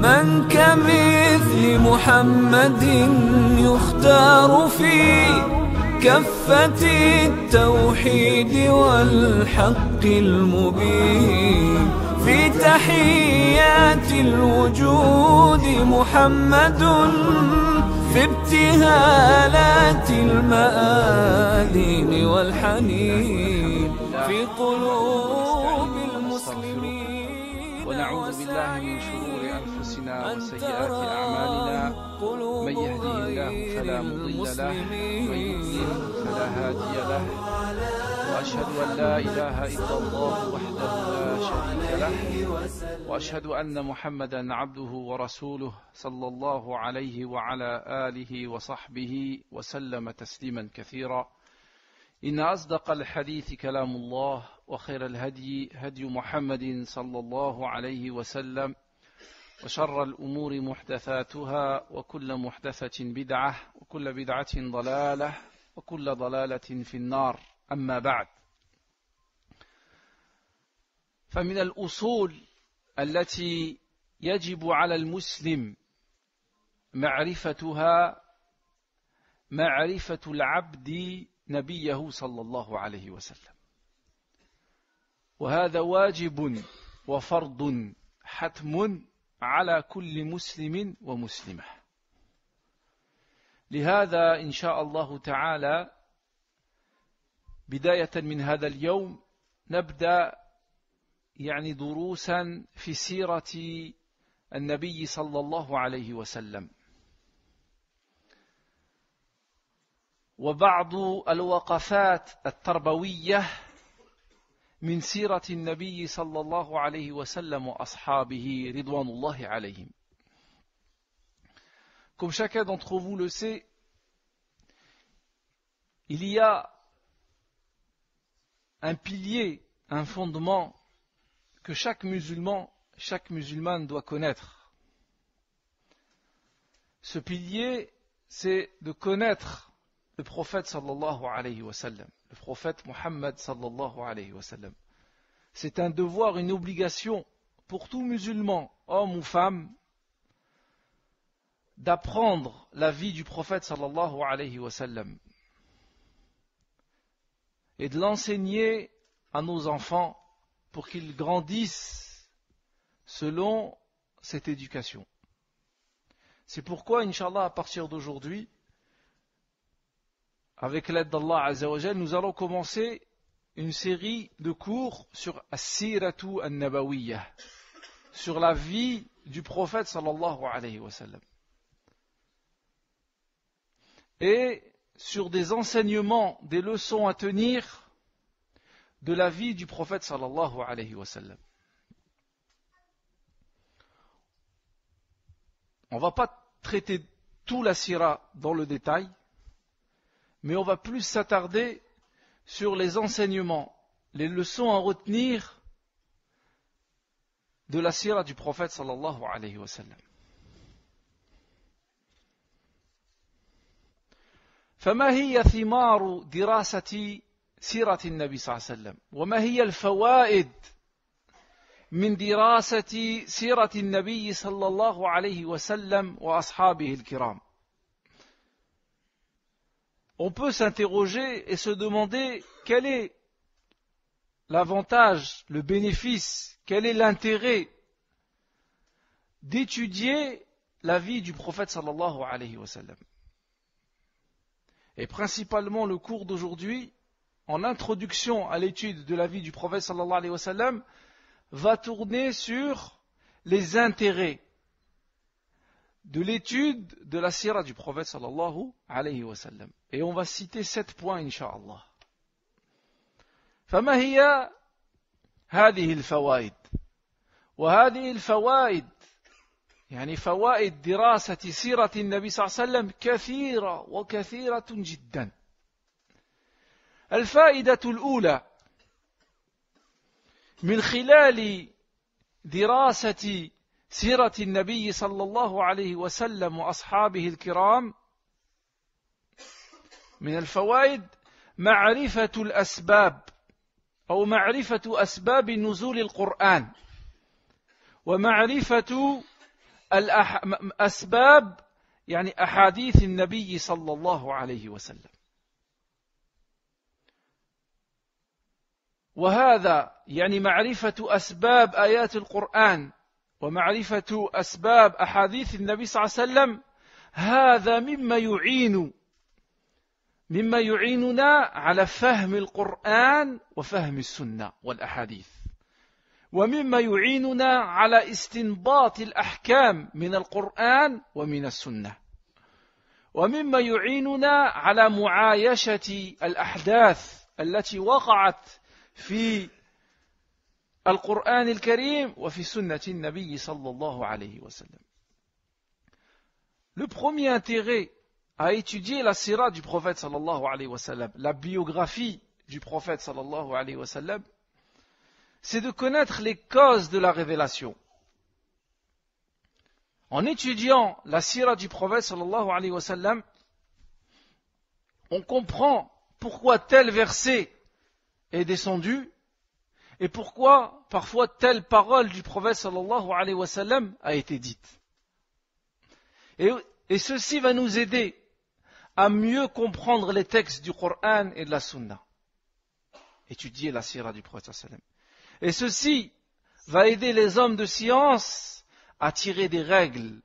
من كمثل محمد يختار في كفة التوحيد والحق المبين. في تحيات الوجود محمد، في ابتهالات المآذين والحنين، في قلوب المسلمين. ونعوذ بالله من شرور أنفسنا وسيئات أعمالنا، من يهده الله فلا مضل له ومن يضلل فلا هادي له، وأشهد أن لا إله إلا الله وحده لا شريك له، وأشهد أن محمدا عبده ورسوله صلى الله عليه وعلى آله وصحبه وسلم تسليما كثيرا. إن أصدق الحديث كلام الله، وخير الهدي هدي محمد صلى الله عليه وسلم، وشر الأمور محدثاتها، وكل محدثة بدعة، وكل بدعة ضلالة، وكل ضلالة في النار. أما بعد، فمن الأصول التي يجب على المسلم معرفتها معرفة العبد نبيه صلى الله عليه وسلم، وهذا واجب وفرض حتم على كل مسلم ومسلمة. لهذا إن شاء الله تعالى بداية من هذا اليوم نبدأ دروسا في سيرة النبي صلى الله عليه وسلم، وبعض الوقفات التربوية من سيرة النبي صلى الله عليه وسلم وأصحابه رضوان الله عليهم. Comme chacun d'entre vous le sait, il y a un pilier, un fondement que chaque musulman, chaque musulmane doit connaître. Ce pilier, c'est de connaître le prophète sallallahu alayhi wa sallam, le prophète Muhammad sallallahu alayhi wa sallam. C'est un devoir, une obligation pour tout musulman, homme ou femme, d'apprendre la vie du prophète sallallahu alayhi wa sallam et de l'enseigner à nos enfants pour qu'ils grandissent selon cette éducation. C'est pourquoi, Inch'Allah, à partir d'aujourd'hui, avec l'aide d'Allah Azza wa Jal, nous allons commencer une série de cours sur As-Siratu An-Nabawiyya, sur la vie du prophète sallallahu alayhi wa sallam, et sur des enseignements, des leçons à tenir de la vie du prophète sallallahu alayhi wa sallam. On ne va pas traiter tout la sira dans le détail, mais on va plus s'attarder sur les enseignements, les leçons à retenir de la sira du prophète sallallahu alayhi wa sallam. فما هي ثمار دراسة سيرة النبي صلى الله عليه وسلم؟ وما هي الفوائد من دراسة سيرة النبي صلى الله عليه وسلم وأصحابه الكرام؟ On peut s'interroger et se demander quel est l'avantage, le bénéfice, quel est l'intérêt d'étudier la vie du prophète sallallahu alayhi wa sallam. Et principalement le cours d'aujourd'hui, en introduction à l'étude de la vie du prophète sallallahu alayhi wa sallam, va tourner sur les intérêts de l'étude de la sira du prophète sallallahu alayhi wa sallam. Et on va citer 7 points, incha'Allah. فما هي هذه الفوائد؟ وهذه الفوائد فوائد دراسة سيرة النبي صلى الله عليه وسلم كثيرة وكثيرة جدا. الفائدة الأولى: من خلال دراسة سيرة النبي صلى الله عليه وسلم وأصحابه الكرام، من الفوائد معرفة الأسباب أو معرفة أسباب نزول القرآن، ومعرفة أسباب يعني أحاديث النبي صلى الله عليه وسلم. وهذا يعني معرفة أسباب آيات القرآن ومعرفة أسباب أحاديث النبي صلى الله عليه وسلم، هذا مما يعيننا على فهم القرآن وفهم السنة والأحاديث، ومما يعيننا على استنباط الأحكام من القرآن ومن السنة، ومما يعيننا على معايشة الأحداث التي وقعت في القرآن الكريم وفي سنة النبي صلى الله عليه وسلم. Le premier intérêt à étudier la sira du prophète sallallahu alayhi wa sallam, la biographie du prophète sallallahu alayhi wa sallam, c'est de connaître les causes de la révélation. En étudiant la sira du prophète sallallahu alayhi wa sallam, on comprend pourquoi tel verset est descendu et pourquoi parfois telle parole du prophète sallallahu alayhi wa sallam a été dite. Et ceci va nous aider à mieux comprendre les textes du Coran et de la Sunna. Étudier la sira du prophète sallallahu alayhi wa sallam. Et ceci va aider les hommes de science à tirer des règles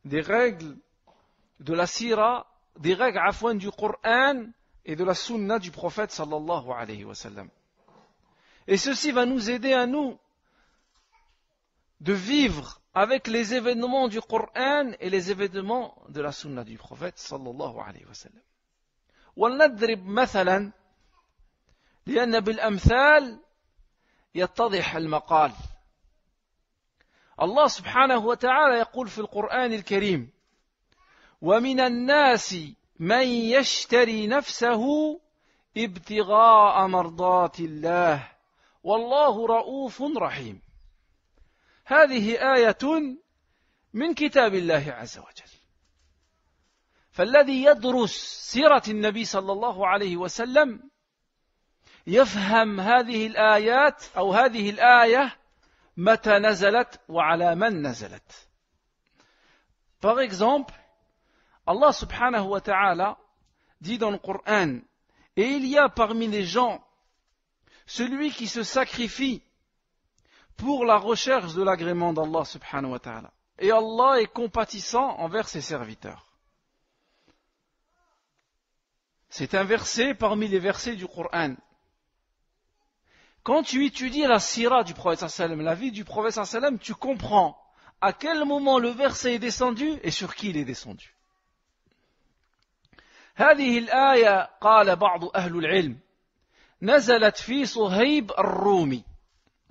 de la sira, des règles afin du Coran et de la Sunna du prophète sallallahu alayhi wa sallam. Et ceci va nous aider à nous de vivre avec les événements du Coran et les événements de la Sunna du prophète sallallahu alayhi wa sallam. ولنضرب مثلا لأن بالأمثال يتضح المقال. الله سبحانه وتعالى يقول في القرآن الكريم: ومن الناس من يشتري نفسه ابتغاء مرضات الله والله رؤوف رحيم. هذه آية من كتاب الله عز وجل. فالذي يدرس سيرة النبي صلى الله عليه وسلم يفهم هذه الآيات أو هذه الآية متى نزلت وعلى من نزلت. Par exemple, Allah subhanahu wa ta'ala dit dans le Coran: et il y a parmi les gens celui qui se sacrifie pour la recherche de l'agrément d'Allah subhanahu wa ta'ala. Et Allah est compatissant envers ses serviteurs. C'est un verset parmi les versets du Coran. Quand tu étudies la sira du prophète sallallahu alayhi wa sallam, la vie du prophète sallallahu alayhi wa sallam, tu comprends à quel moment le verset est descendu et sur qui il est descendu. هذه الآية قال بعض أهل العلم نزلت في صهيب الرومي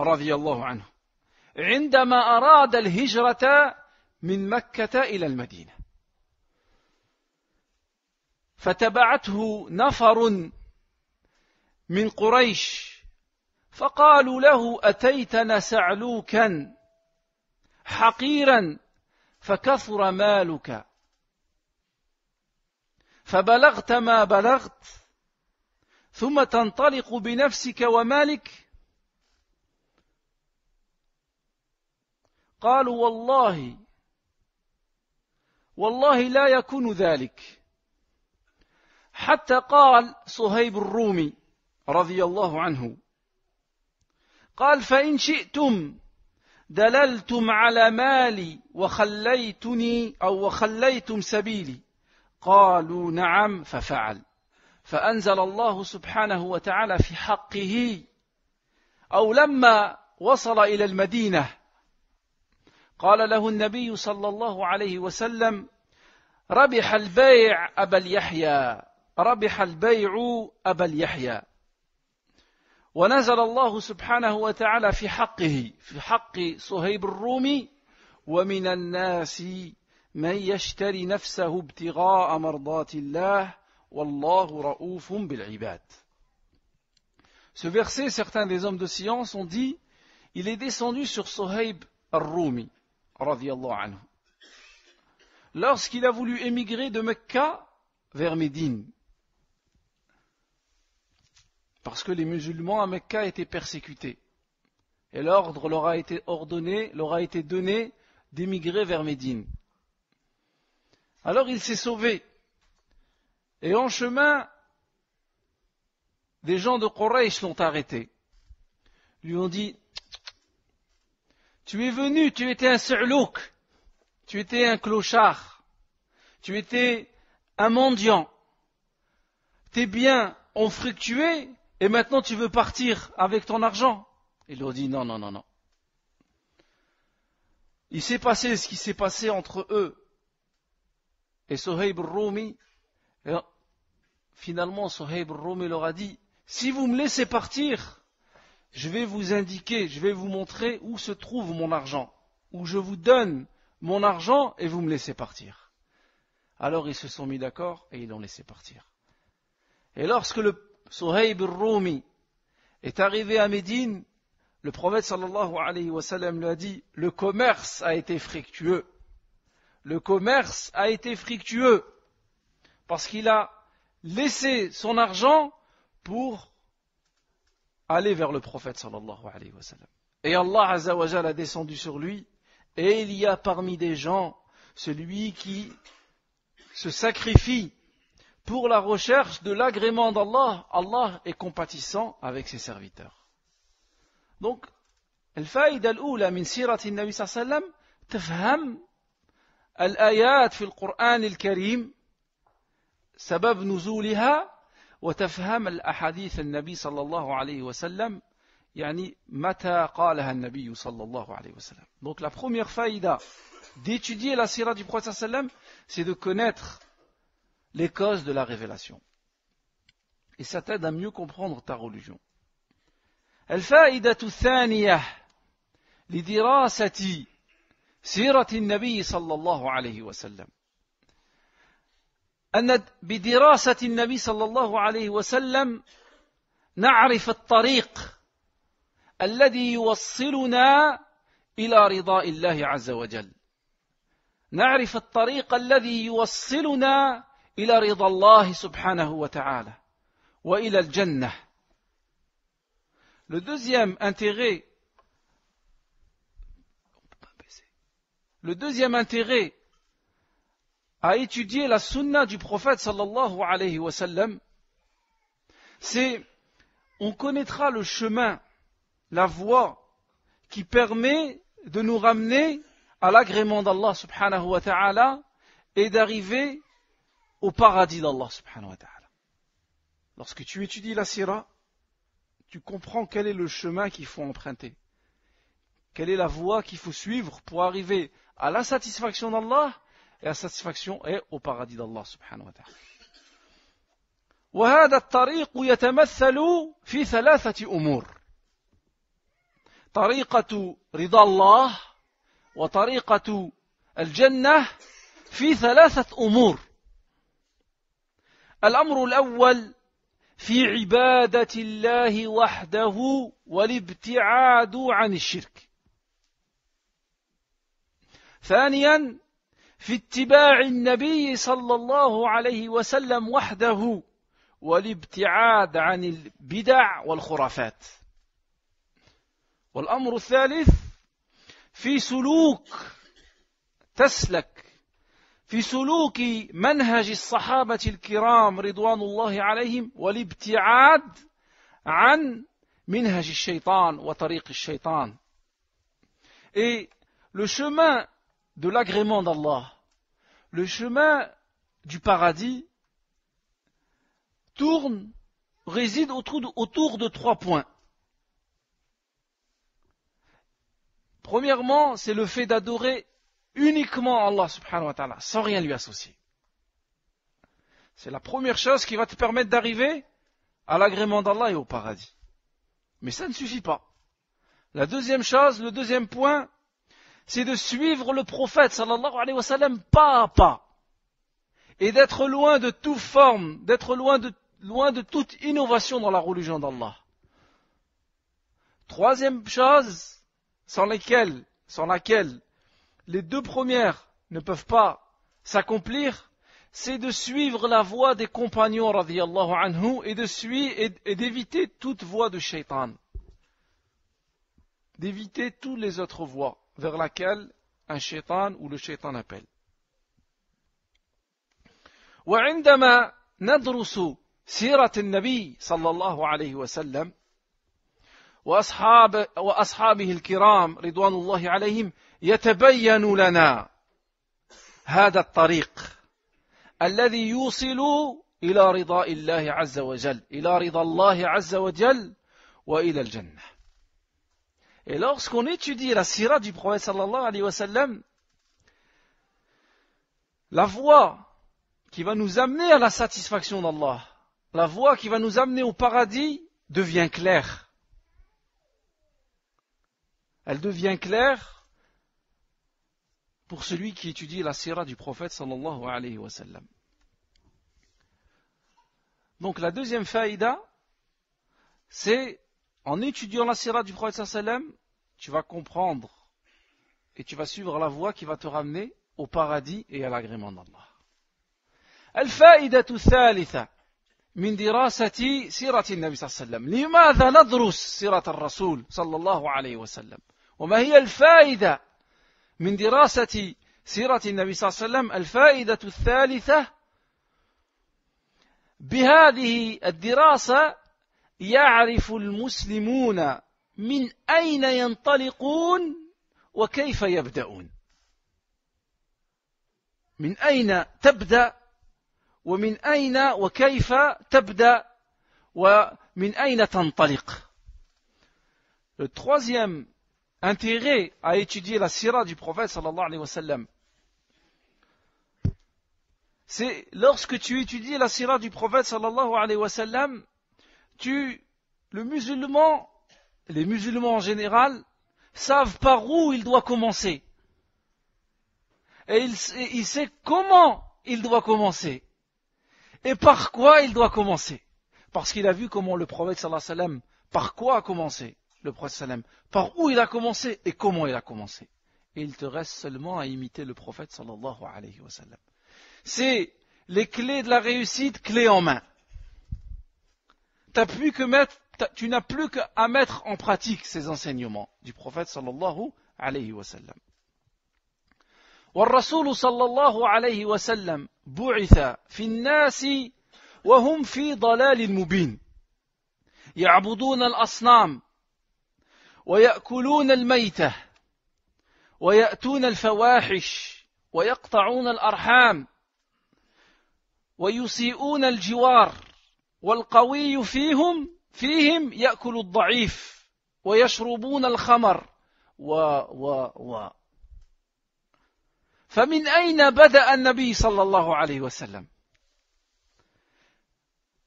رضي الله عنه عندما أراد الهجرة من مكة إلى المدينة، فتبعته نفر من قريش فقالوا له: أتيتنا سعلوكا حقيرا فكثر مالك فبلغت ما بلغت ثم تنطلق بنفسك ومالك. قالوا: والله لا يكون ذلك. حتى قال صهيب الرومي رضي الله عنه قال: فإن شئتم دللتم على مالي وخليتني أو وخليتم سبيلي. قالوا: نعم. ففعل. فأنزل الله سبحانه وتعالى في حقه أو لما وصل إلى المدينة قال له النبي صلى الله عليه وسلم: ربح البيع أبا اليحيى، ربح البيع أبا اليحيى. ونزل الله سبحانه وتعالى في حقه، في حق صهيب الرومي: ومن الناس من يشتري نفسه ابتغاء مرضات الله والله رؤوف بالعباد. Ce verset, certains des hommes de science ont dit, il est descendu sur Suhayb al-Rumi radiyallahu anhu lorsqu'il a voulu émigrer de Mecca vers Médine, parce que les musulmans à Mecca étaient persécutés et l'ordre leur a été ordonné, leur a été donné d'émigrer vers Médine. Alors il s'est sauvé. Et en chemin, des gens de Quraysh l'ont arrêté. Lui ont dit, tu es venu, tu étais un su'louk, tu étais un clochard, tu étais un mendiant, tes biens ont fructué et maintenant tu veux partir avec ton argent. Ils lui ont dit non, non, non, non. Il s'est passé ce qui s'est passé entre eux et Suhayb al-Rumi. Et finalement, Suhayb al-Rumi leur a dit, si vous me laissez partir, je vais vous indiquer, je vais vous montrer où se trouve mon argent, où je vous donne mon argent et vous me laissez partir. Alors ils se sont mis d'accord et ils l'ont laissé partir. Et lorsque le Suhayb al-Rumi est arrivé à Médine, le prophète sallallahu alayhi wa sallam lui a dit, le commerce a été fructueux. Le commerce a été fructueux parce qu'il a laissé son argent pour aller vers le prophète sallallahu alayhi wa sallam. Et Allah azza wa jalla a descendu sur lui, et il y a parmi des gens celui qui se sacrifie pour la recherche de l'agrément d'Allah. Allah est compatissant avec ses serviteurs. Donc, الفائدة الأولى من سيرة النبي صلى الله عليه وسلم تفهم الآيات في القرآن الكريم سبب نزولها وتفهم الأحاديث النبي صلى الله عليه وسلم يعني متى قالها النبي صلى الله عليه وسلم. Donc la première faïda d'étudier la sira du prophète صلى الله عليه وسلم, c'est de connaître les causes de la révélation. Et ça t'aide à mieux comprendre ta religion. الفائدة الثانية لدراسة سيرة النبي صلى الله عليه وسلم أن بدراسة النبي صلى الله عليه وسلم نعرف الطريق الذي يوصلنا إلى رضاء الله عز وجل. نعرف الطريق الذي يوصلنا إلى رضا الله سبحانه وتعالى وإلى الجنة. Le deuxième intérêt à étudier la sunna du prophète sallallahu alayhi wa sallam, c'est on connaîtra le chemin, la voie qui permet de nous ramener à l'agrément d'Allah subhanahu wa ta'ala et d'arriver au paradis d'Allah subhanahu wa ta'ala. Lorsque tu étudies la sira, tu comprends quel est le chemin qu'il faut emprunter, quelle est la voie qu'il faut suivre pour arriver à la satisfaction d'Allah et à la satisfaction et au paradis d'Allah subhanahu wa ta'ala. وهذا الطريق يتمثل في ثلاثة أمور: طريقة رضا الله وطريقة الجنة في ثلاثة أمور. الأمر الأول في عبادة الله وحده والابتعاد عن الشرك. ثانيا في اتباع النبي صلى الله عليه وسلم وحده والابتعاد عن البدع والخرافات. والأمر الثالث في سلوك منهج الصحابة الكرام رضوان الله عليهم والابتعاد عن منهج الشيطان وطريق الشيطان. Et le chemin de l'agrément d'Allah, le chemin du paradis, réside autour de 3 points. Premièrement, c'est le fait d'adorer uniquement Allah subhanahu wa ta'ala, sans rien lui associer. C'est la première chose qui va te permettre d'arriver à l'agrément d'Allah et au paradis. Mais ça ne suffit pas. La deuxième chose, le deuxième point, c'est de suivre le prophète sallallahu alayhi wa sallam pas à pas. Et d'être loin de toute forme, d'être loin de toute innovation dans la religion d'Allah. Troisième chose, sans laquelle les 2 premières ne peuvent pas s'accomplir, c'est de suivre la voie des compagnons radiyallahu anhu et d'éviter toute voie de shaitan. D'éviter toutes les autres voies vers laquelle un shaitan ou le shaitan appelle. وعندما ندرس سيرة النبي صلى الله عليه وسلم وأصحابه الكرام رضوان الله عليهم يتبين لنا هذا الطريق الذي يوصل إلى رضاء الله عز وجل إلى رضا الله عز وجل وإلى الجنة. Et lorsqu'on étudie la sira du prophète sallallahu alayhi wa sallam, la voie qui va nous amener à la satisfaction d'Allah, la voie qui va nous amener au paradis devient claire. Elle devient claire pour celui qui étudie la sira du prophète sallallahu alayhi wa sallam. Donc la deuxième faïda, c'est en étudiant la sira du prophète sallallahu alayhi wa sallam, tu vas comprendre et tu vas suivre la voie qui va te ramener au paradis et à l'agrément d'Allah. الفائدة الثالثة من دراسة سيرة النبي صلى الله عليه وسلم. لماذا ندرس سيرة الرسول صلى الله عليه وسلم؟ وما هي الفائدة من دراسة سيرة النبي صلى الله عليه وسلم؟ الفائدة الثالثة: بهذه الدراسة يعرف المسلمون من أين ينطلقون وكيف يبدأون. من أين تبدأ ومن أين وكيف تبدأ ومن أين تنطلق. Le troisième intérêt à étudier la sira du prophète sallallahu alayhi wa sallam, c'est lorsque tu étudies la sira du prophète sallallahu alayhi wa sallam, les musulmans en général savent par où il doit commencer. Et il sait comment il doit commencer. Et par quoi il doit commencer. Parce qu'il a vu comment le prophète sallallahu alayhi wa sallam, par quoi a commencé le prophète sallallahu alayhi wa sallam, par où il a commencé et comment il a commencé. Et il te reste seulement à imiter le prophète sallallahu alayhi wa sallam. C'est les clés de la réussite, clés en main. Tu n'as plus qu'à mettre en pratique ces enseignements du prophète sallallahu alayhi wa sallam. والرسول صلى الله عليه وسلم بعث في الناس وهم في ضلال مبين يعبدون الأصنام ويأكلون الميتة ويأتون الفواحش ويقطعون الأرحام ويسيئون الجوار والقوي فيهم يأكل الضعيف ويشربون الخمر فمن أين بدأ النبي صلى الله عليه وسلم؟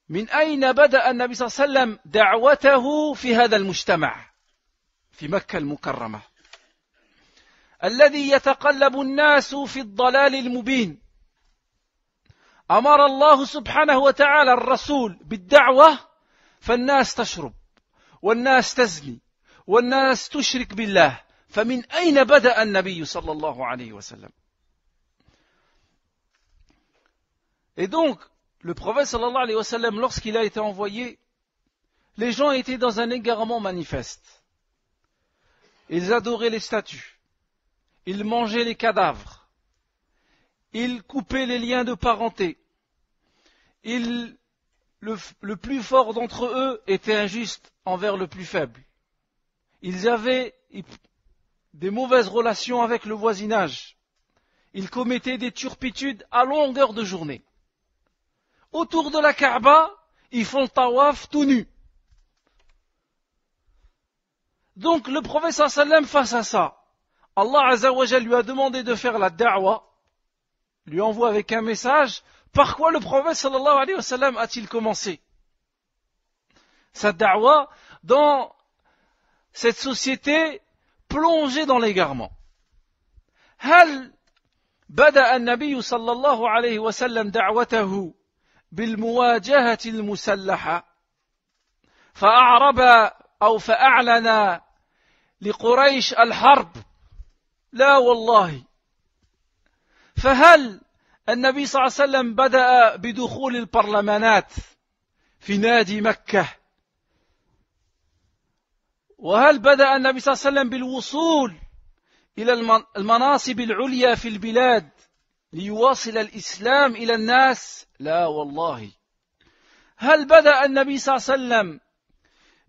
من أين بدأ النبي صلى الله عليه وسلم دعوته في هذا المجتمع في مكة المكرمة الذي يتقلب الناس في الضلال المبين؟ أمر الله سبحانه وتعالى الرسول بالدعوة فالناس تشرب والناس تزني والناس تشرك بالله. فمن أين بدأ النبي صلى الله عليه وسلم؟ Et donc, le prophète sallallahu alayhi wa sallam, lorsqu'il a été envoyé, les gens étaient dans un égarement manifeste. Ils adoraient les statues. Ils mangeaient les cadavres. Ils coupaient les liens de parenté. Le plus fort d'entre eux était injuste envers le plus faible. Ils avaient des mauvaises relations avec le voisinage. Ils commettaient des turpitudes à longueur de journée. Autour de la Kaaba, ils font le tawaf tout nus. Donc le prophète sallallahu alayhi wa sallam, face à ça, Allah azza wa jalla lui a demandé de faire la da'wa, lui envoie avec un message. Par quoi le prophète sallallahu alayhi wa sallam a-t-il commencé sa da'wa dans cette société plongée dans l'égarement? هل بدأ النبي صلى الله عليه وسلم دعوته بالمواجهة المسلحة فأعرب أو فأعلن لقريش الحرب؟ لا والله. فهل النبي صلى الله عليه وسلم بدأ بدخول البرلمانات في نادي مكة؟ وهل بدأ النبي صلى الله عليه وسلم بالوصول إلى المناصب العليا في البلاد ليواصل الإسلام إلى الناس؟ لا والله. هل بدأ النبي صلى الله عليه وسلم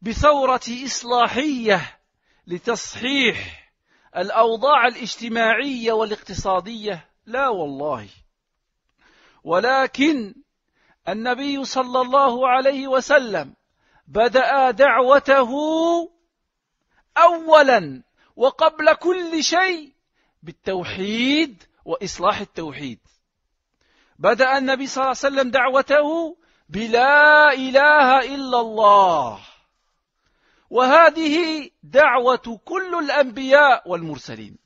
بثورة إصلاحية لتصحيح الأوضاع الاجتماعية والاقتصادية؟ لا والله. ولكن النبي صلى الله عليه وسلم بدأ دعوته أولا وقبل كل شيء بالتوحيد وإصلاح التوحيد. بدأ النبي صلى الله عليه وسلم دعوته بلا إله إلا الله، وهذه دعوة كل الأنبياء والمرسلين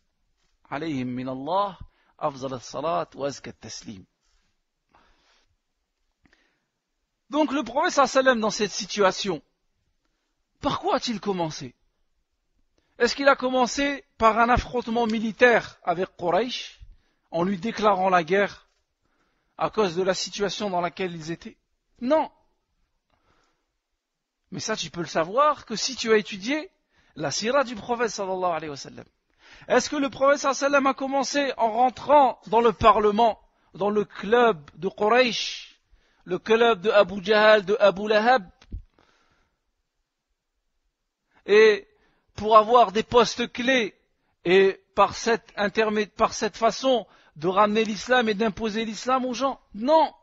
عليهم من الله أفضل الصلاة وأزكى التسليم. Donc le prophète sallallahu alayhi wa sallam, dans cette situation, par quoi a-t-il commencé? Est-ce qu'il a commencé par un affrontement militaire avec Quraysh, en lui déclarant la guerre à cause de la situation dans laquelle ils étaient? Non. Mais ça, tu peux le savoir que si tu as étudié la sira du prophète sallallahu alayhi wa sallam. Est-ce que le prophète sallallahu alayhi wa sallam a commencé en rentrant dans le parlement, dans le club de Quraysh, le club de Abu Jahal, de Abu Lahab, et pour avoir des postes clés, et par cette façon de ramener l'islam et d'imposer l'islam aux gens? Non.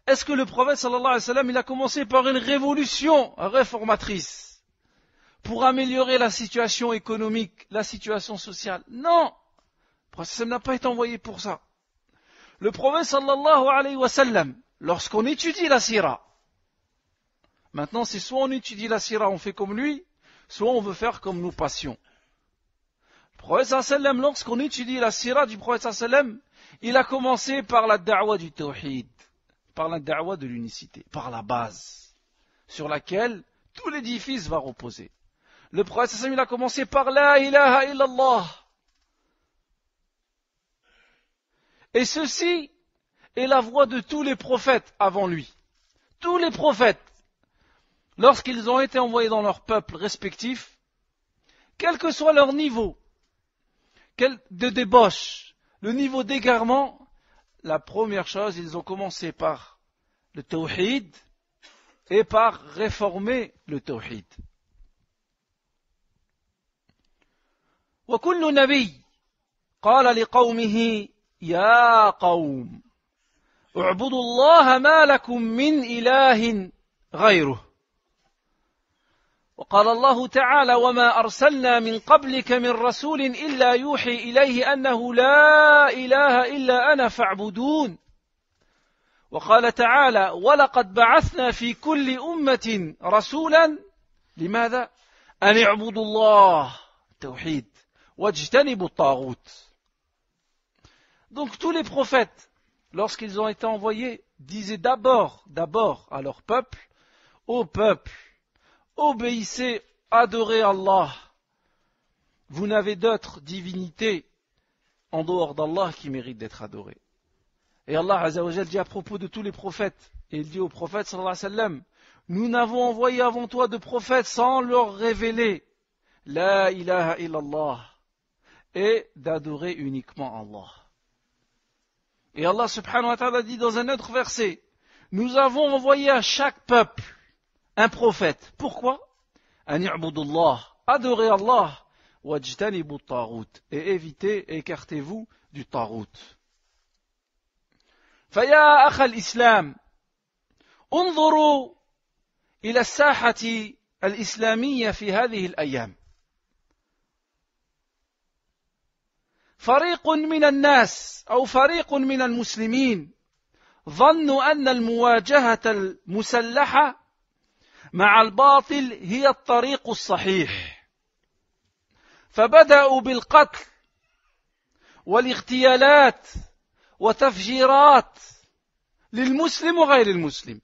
Est-ce que le prophète sallallahu alayhi wa sallam, il a commencé par une révolution réformatrice pour améliorer la situation économique, la situation sociale? Non. Le prophète sallallahu alayhi wa sallam n'a pas été envoyé pour ça. Le prophète sallallahu alayhi wa sallam, lorsqu'on étudie la sira, maintenant c'est soit on étudie la sira, on fait comme lui, soit on veut faire comme nous passions. Le prophète sallallahu alayhi wa sallam, lorsqu'on étudie la sira du prophète sallallahu alayhi wa sallam, il a commencé par la da'wa du tawhid, par la da'wa de l'unicité, par la base sur laquelle tout l'édifice va reposer. Le prophète sallallahu alayhi wa sallam, il a commencé par la ilaha illallah. Et ceci est la voie de tous les prophètes avant lui. Tous les prophètes, lorsqu'ils ont été envoyés dans leurs peuples respectifs, quel que soit leur niveau de débauche, le niveau d'égarement, la première chose, ils ont commencé par le tawhid et par réformer le tawhid. وكل نبي قال لقومه يا قوم اعبدوا الله ما لكم من إله غيره. وقال الله تعالى وما أرسلنا من قبلك من رسول إلا يوحي إليه أنه لا إله إلا أنا فاعبدون. وقال تعالى ولقد بعثنا في كل أمة رسولا لماذا؟ أن اعبدوا الله توحيد واجتنبوا الطاغوت. Donc tous les prophètes, lorsqu'ils ont été envoyés, disaient d'abord à leur peuple, ô peuple, obéissez, adorez Allah. Vous n'avez d'autre divinité en dehors d'Allah qui mérite d'être adorée. Et Allah Azza wa Jal dit à propos de tous les prophètes, et il dit au prophète sallallahu alayhi wa sallam, nous n'avons envoyé avant toi de prophètes sans leur révéler la ilaha illallah et d'adorer uniquement Allah. Et Allah subhanahu wa ta'ala dit dans un autre verset, nous avons envoyé à chaque peuple un prophète. Pourquoi? An i'budullah, adorez Allah, wajtanibu taghut, et évitez, écartez-vous du taghut. فيا أخ الإسلام انظروا إلى الساحة الإسلامية في هذه الأيام. فريق من الناس أو فريق من المسلمين ظنوا أن المواجهة المسلحة مع الباطل هي الطريق الصحيح، فبدأوا بالقتل والاغتيالات وتفجيرات للمسلم وغير المسلم،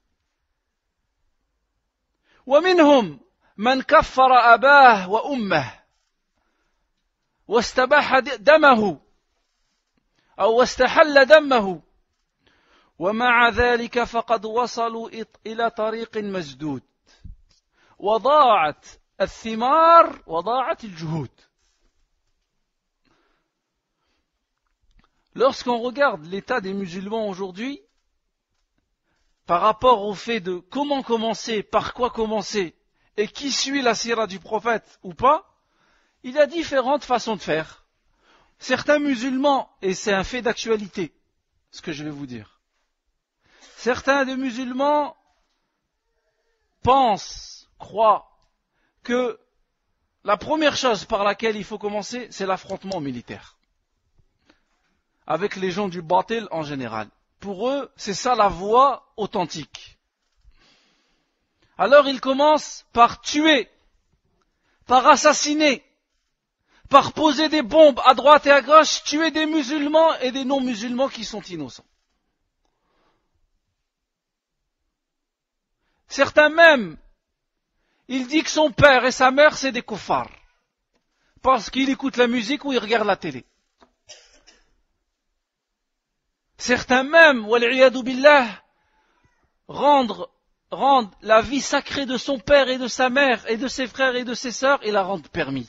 ومنهم من كفر أباه وأمه واستباح دمه أو واستحل دمه، ومع ذلك فقد وصلوا إلى طريق مسدود وضاعت الثمار وضاعت الجهود. lorsqu'on regarde l'état des musulmans aujourd'hui, par rapport au fait de comment commencer, par quoi commencer, et qui suit la sira du prophète ou pas, il y a différentes façons de faire. Certains musulmans, et c'est un fait d'actualité, ce que je vais vous dire, certains des musulmans pensent, croient, que la première chose par laquelle il faut commencer, c'est l'affrontement militaire. Avec les gens du batil en général. Pour eux, c'est ça la voie authentique. Alors ils commencent par tuer, par assassiner, par poser des bombes à droite et à gauche, tuer des musulmans et des non-musulmans qui sont innocents. Certains même, il dit que son père et sa mère c'est des koufars, parce qu'il écoute la musique ou il regarde la télé. Certains même, wal'iyadu billah, rendent la vie sacrée de son père et de sa mère et de ses frères et de ses sœurs et la rendent permis.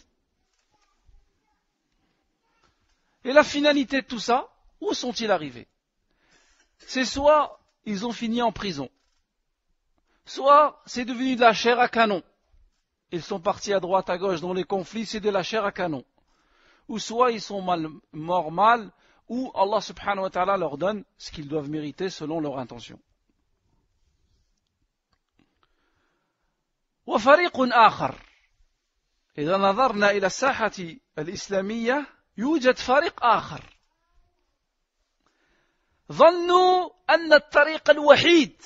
Et la finalité de tout ça, où sont-ils arrivés? C'est soit ils ont fini en prison, soit c'est devenu de la chair à canon. Ils sont partis à droite, à gauche dans les conflits, c'est de la chair à canon. Ou soit ils sont morts mal, ou Allah subhanahu wa ta'ala leur donne ce qu'ils doivent mériter selon leur intention. وفريق آخر إذا نظرنا إلى الساحة الإسلامية يوجد فريق آخر ظنوا أن الطريق الوحيد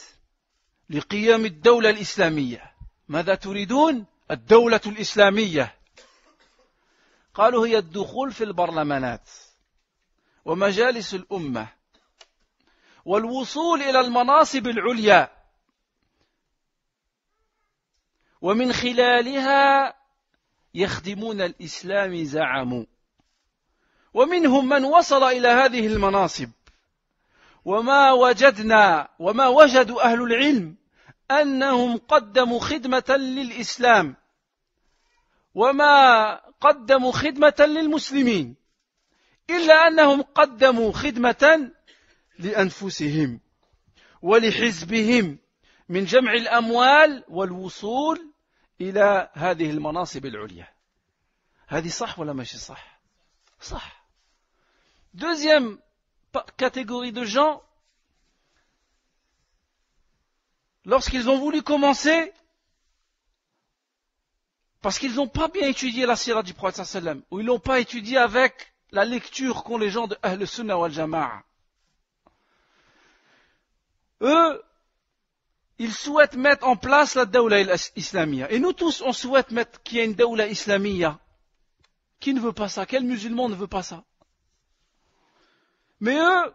لقيام الدولة الإسلامية ماذا تريدون؟ الدولة الإسلامية قالوا هي الدخول في البرلمانات ومجالس الأمة والوصول إلى المناصب العليا ومن خلالها يخدمون الإسلام زعموا ومنهم من وصل إلى هذه المناصب وما وجدوا أهل العلم أنهم قدموا خدمة للإسلام وما قدموا خدمة للمسلمين إلا أنهم قدموا خدمة لأنفسهم ولحزبهم من جمع الأموال والوصول إلى هذه المناصب العليا. هذه صح ولا ماشي صح؟ صح. Deuxième catégorie de gens, lorsqu'ils ont voulu commencer, parce qu'ils n'ont pas bien étudié la sira du prophète sallam, ou ils l'ont pas étudié avec la lecture qu'ont les gens de Ahl Sunnah wal Jama'a. Eux, ils souhaitent mettre en place la Dawla Islamiyya. Et nous tous, on souhaite mettre qu'il y ait une Dawla Islamiyya. Qui ne veut pas ça? Quel musulman ne veut pas ça? Mais eux,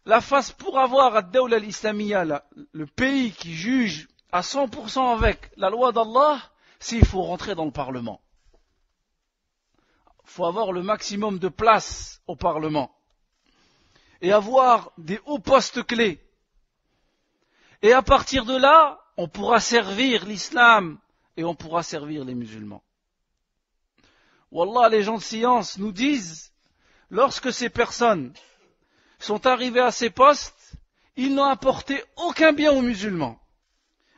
la face pour avoir la Dawla Islamiyya, le pays qui juge à 100% avec la loi d'Allah, c'est qu'il faut rentrer dans le Parlement. Il faut avoir le maximum de place au Parlement. Et avoir des hauts postes clés. Et à partir de là, on pourra servir l'islam et on pourra servir les musulmans. Wallah, les gens de science nous disent, lorsque ces personnes sont arrivés à ces postes, ils n'ont apporté aucun bien aux musulmans.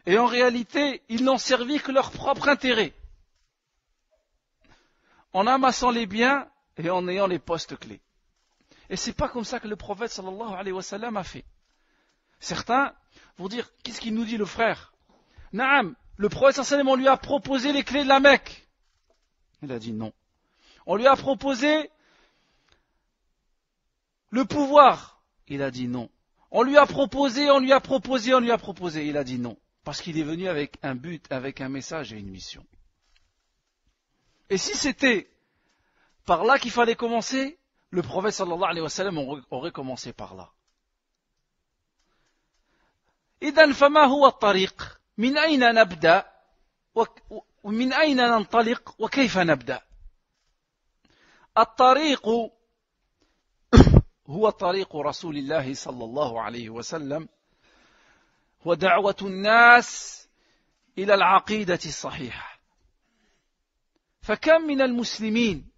Et en réalité, ils n'ont servi que leur propre intérêt. En amassant les biens et en ayant les postes clés. Et c'est pas comme ça que le prophète sallallahu alayhi wa sallam a fait. Certains vont dire, qu'est-ce qu'il nous dit le frère? Naam, le prophète sallallahu alayhi wa sallam, on lui a proposé les clés de la Mecque. Il a dit non. On lui a proposé le pouvoir. Il a dit non. On lui a proposé. Il a dit non. Parce qu'il est venu avec un but, avec un message et une mission. Et si c'était par là qu'il fallait commencer, le prophète sallallahu alayhi wa sallam aurait commencé par là. إذن فما هو الطريق؟ من أين نبدأ؟ ومن أين ننطلق؟ وكيف نبدأ؟ الطريق هو طريق رسول الله صلى الله عليه وسلم ودعوة الناس إلى العقيدة الصحيحة. فكم من المسلمين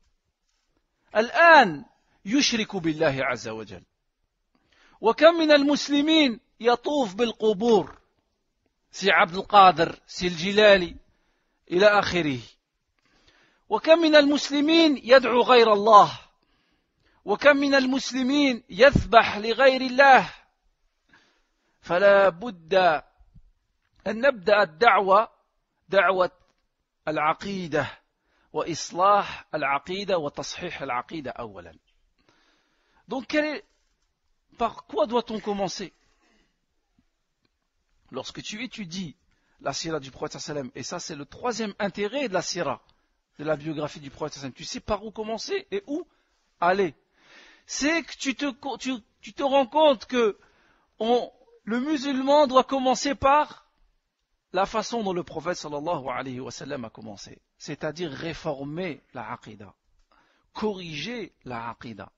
الآن يشرك بالله عز وجل وكم من المسلمين يطوف بالقبور سي عبد القادر سي الجلالي إلى آخره. وكم من المسلمين يدعو غير الله، وكم من المسلمين يذبح لغير الله. فلا بد أن نبدأ الدعوة دعوة العقيدة وإصلاح العقيدة وتصحيح العقيدة أولا. Donc par quoi doit-on commencer? Lorsque tu étudies la sira du prophète sallam, et ça c'est le troisième intérêt de la sira, de la biographie du prophète sallam, tu sais par où commencer et où aller. C'est que tu te rends compte que le musulman doit commencer par la façon dont le prophète sallallahu alayhi wa sallam a commencé, c'est-à-dire réformer la aqidah, corriger la aqidah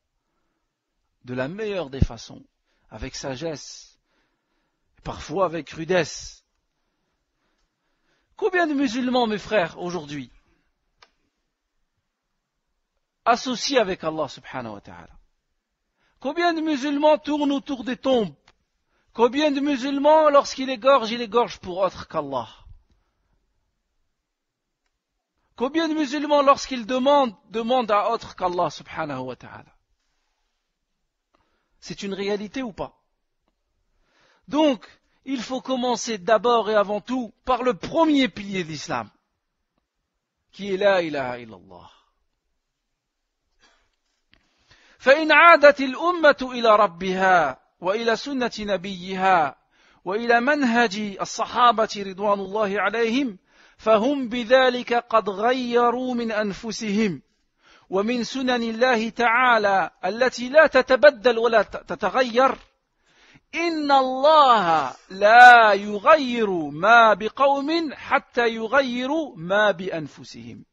de la meilleure des façons, avec sagesse, parfois avec rudesse. Combien de musulmans, mes frères, aujourd'hui, associés avec Allah subhanahu wa ta'ala? Combien de musulmans tournent autour des tombes? Combien de musulmans, lorsqu'il égorge pour autre qu'Allah? Combien de musulmans, lorsqu'ils demandent à autre qu'Allah subhanahu wa ta'ala? C'est une réalité ou pas? Donc, il faut commencer d'abord et avant tout par le premier pilier de l'islam, qui est la ilaha illallah. فإن عادت الأمة إلى ربها وإلى سنة نبيها وإلى منهج الصحابة رضوان الله عليهم فهم بذلك قد غيروا من أنفسهم ومن سنن الله تعالى التي لا تتبدل ولا تتغير. إن الله لا يغير ما بقوم حتى يغيروا ما بأنفسهم.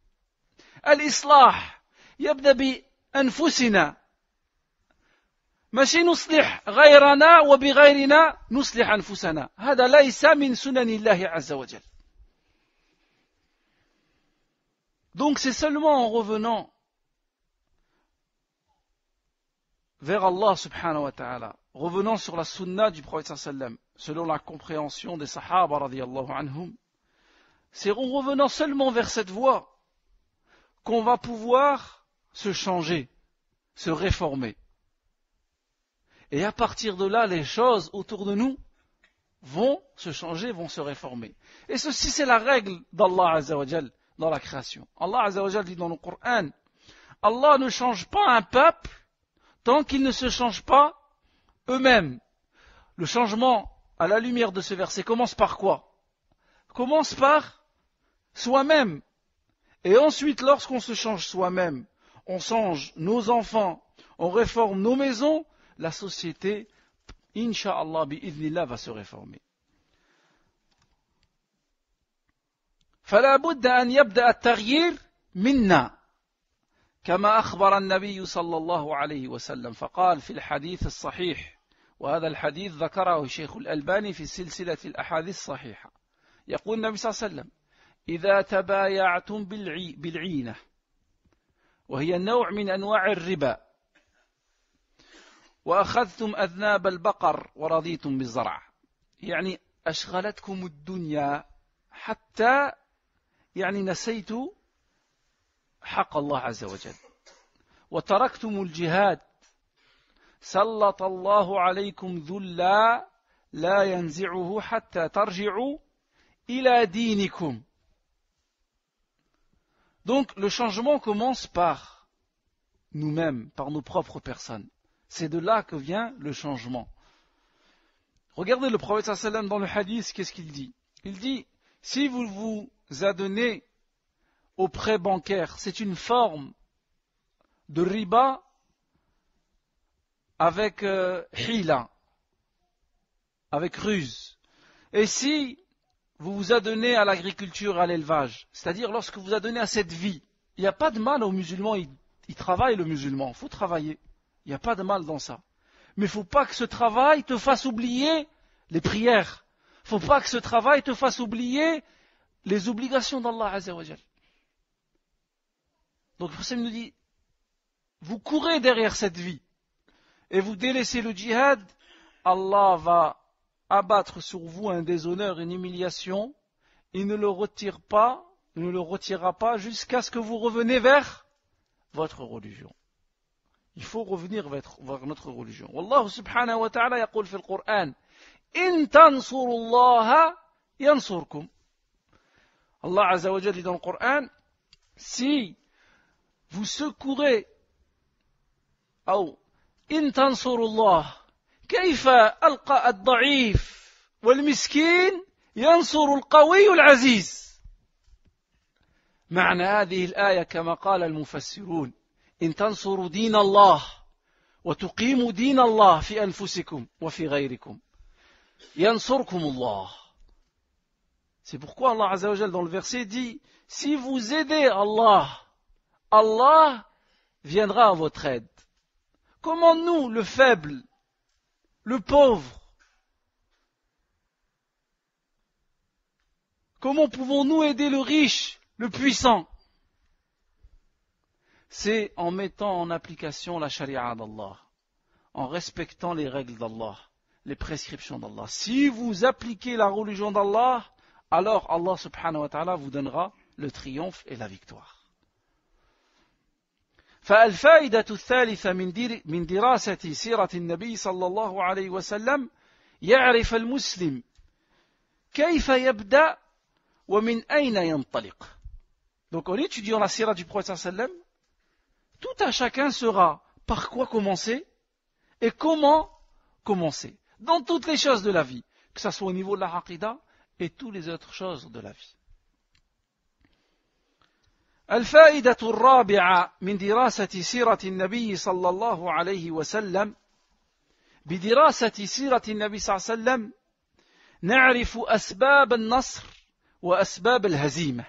الإصلاح يبدأ بأنفسنا، ماشي نصلح غيرنا وبغيرنا نصلح أنفسنا، هذا ليس من سنن الله عز وجل. Donc c'est seulement en revenant vers Allah subhanahu wa ta'ala, revenant sur la sunna du prophète sallam, selon la compréhension des sahaba radiyallahu anhum, c'est en revenant seulement vers cette voie qu'on va pouvoir se changer, se réformer. Et à partir de là, les choses autour de nous vont se changer, vont se réformer. Et ceci, c'est la règle d'Allah Azza wa Jal dans la création. Allah Azza wa Jal dit dans le Coran, Allah ne change pas un peuple tant qu'ils ne se changent pas eux-mêmes. Le changement, à la lumière de ce verset, commence par quoi? Commence par soi-même. Et ensuite, lorsqu'on se change soi-même, on change nos enfants, on réforme nos maisons, la société, incha'Allah, bi'idhnillah, va se réformer. فلا بد أن يبدأ التغيير منا كما أخبر النبي صلى الله عليه وسلم فقال في الحديث الصحيح، وهذا الحديث ذكره الشيخ الألباني في سلسلة الأحاديث الصحيحة، يقول النبي صلى الله عليه وسلم: إذا تبايعتم بالعينة وهي نوع من أنواع الربا وأخذتم أذناب البقر ورضيتم بالزرع، يعني أشغلتكم الدنيا حتى يعني نسيت حق الله عز وجل وتركتم الجهاد، سلط الله عليكم ذلا لا ينزعه حتى ترجعوا إلى دينكم. Donc le changement commence par nous-mêmes, par nos propres personnes. C'est de là que vient le changement. Regardez le prophète sallallahu alayhi wa sallam dans le hadith, qu'est-ce qu'il dit? Il dit, si vous vous adonnez au prêt bancaire, c'est une forme de riba avec hila, avec ruse. Et si vous vous adonnez à l'agriculture, à l'élevage, c'est-à-dire lorsque vous adonnez à cette vie, il n'y a pas de mal aux musulmans, il travaille le musulman, il faut travailler. Il n'y a pas de mal dans ça. Mais il ne faut pas que ce travail te fasse oublier les prières. Il ne faut pas que ce travail te fasse oublier les obligations d'Allah Azza wa Jal. Donc le prophète nous dit, vous courez derrière cette vie et vous délaissez le djihad Allah va abattre sur vous un déshonneur, une humiliation, il ne le retirera pas jusqu'à ce que vous reveniez vers votre religion. Il faut revenir vers notre religion. Wallahu subhanahu wa ta'ala yaqul fi al-Qur'an, in tansurullaha yansurkum. Allah azza wa jalla dit dans le Coran, si vous secourez, ou in tansurullah, كيف ألقى الضعيف والمسكين ينصر القوي العزيز. معنى هذه الآية كما قال المفسرون، إن تنصروا دين الله وتقيموا دين الله في أنفسكم وفي غيركم ينصركم الله. C'est pourquoi Allah Azza wa Jalla dans le verset dit, si vous aidez Allah, Allah viendra à votre aide. Comment nous, le faible, le pauvre, comment pouvons-nous aider le riche, le puissant? C'est en mettant en application la charia d'Allah, en respectant les règles d'Allah, les prescriptions d'Allah. Si vous appliquez la religion d'Allah, alors Allah subhanahu wa ta'ala vous donnera le triomphe et la victoire. فالفائدة الثالثة من دراسة سيرة النبي صلى الله عليه وسلم يعرف المسلم كيف يبدأ ومن أين ينطلق. Donc en étudiant la sira du prophète sallam, tout un chacun saura par quoi commencer et comment commencer dans toutes les choses de la vie, que ce soit au niveau de la aqida et toutes les autres choses de la vie. الفائدة الرابعة من دراسة سيرة النبي صلى الله عليه وسلم، بدراسة سيرة النبي صلى الله عليه وسلم نعرف أسباب النصر وأسباب الهزيمة.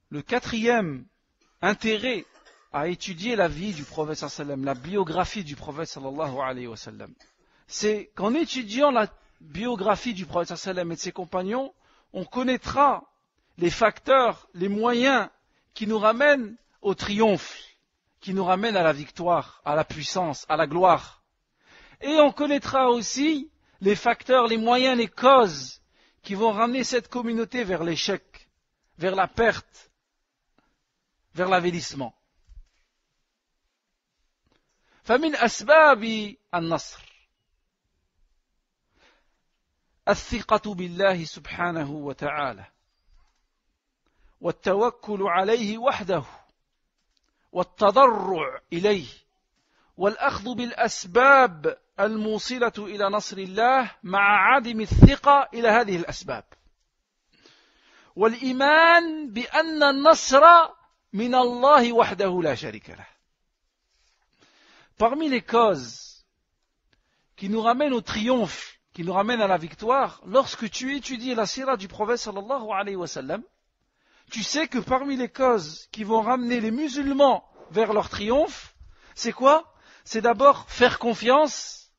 Le quatrième intérêt à étudier la vie du prophète sallallahu alayhi wa sallam, la biographie du prophète sallallahu alayhi wa sallam, c'est qu'en étudiant la biographie du prophète sallallahu alayhi wa sallam et de ses compagnons, on connaîtra les facteurs, les moyens qui nous ramènent au triomphe, qui nous ramènent à la victoire, à la puissance, à la gloire. Et on connaîtra aussi les facteurs, les moyens, les causes qui vont ramener cette communauté vers l'échec, vers la perte, vers l'avilissement. فمن أسباب النصر الثقة بالله سبحانه وتعالى والتوكل عليه وحده والتضرع إليه والأخذ بالأسباب الموصلة إلى نصر الله مع عدم الثقة إلى هذه الأسباب والإيمان بأن النصر من الله وحده لا شريك له. Parmi les causes qui nous ramènent au triomphe, qui nous ramène à la victoire, lorsque tu étudies la sira du prophète sallallahu alayhi wa sallam, tu sais que parmi les causes qui vont ramener les musulmans vers leur triomphe, c'est quoi? C'est d'abord faire confiance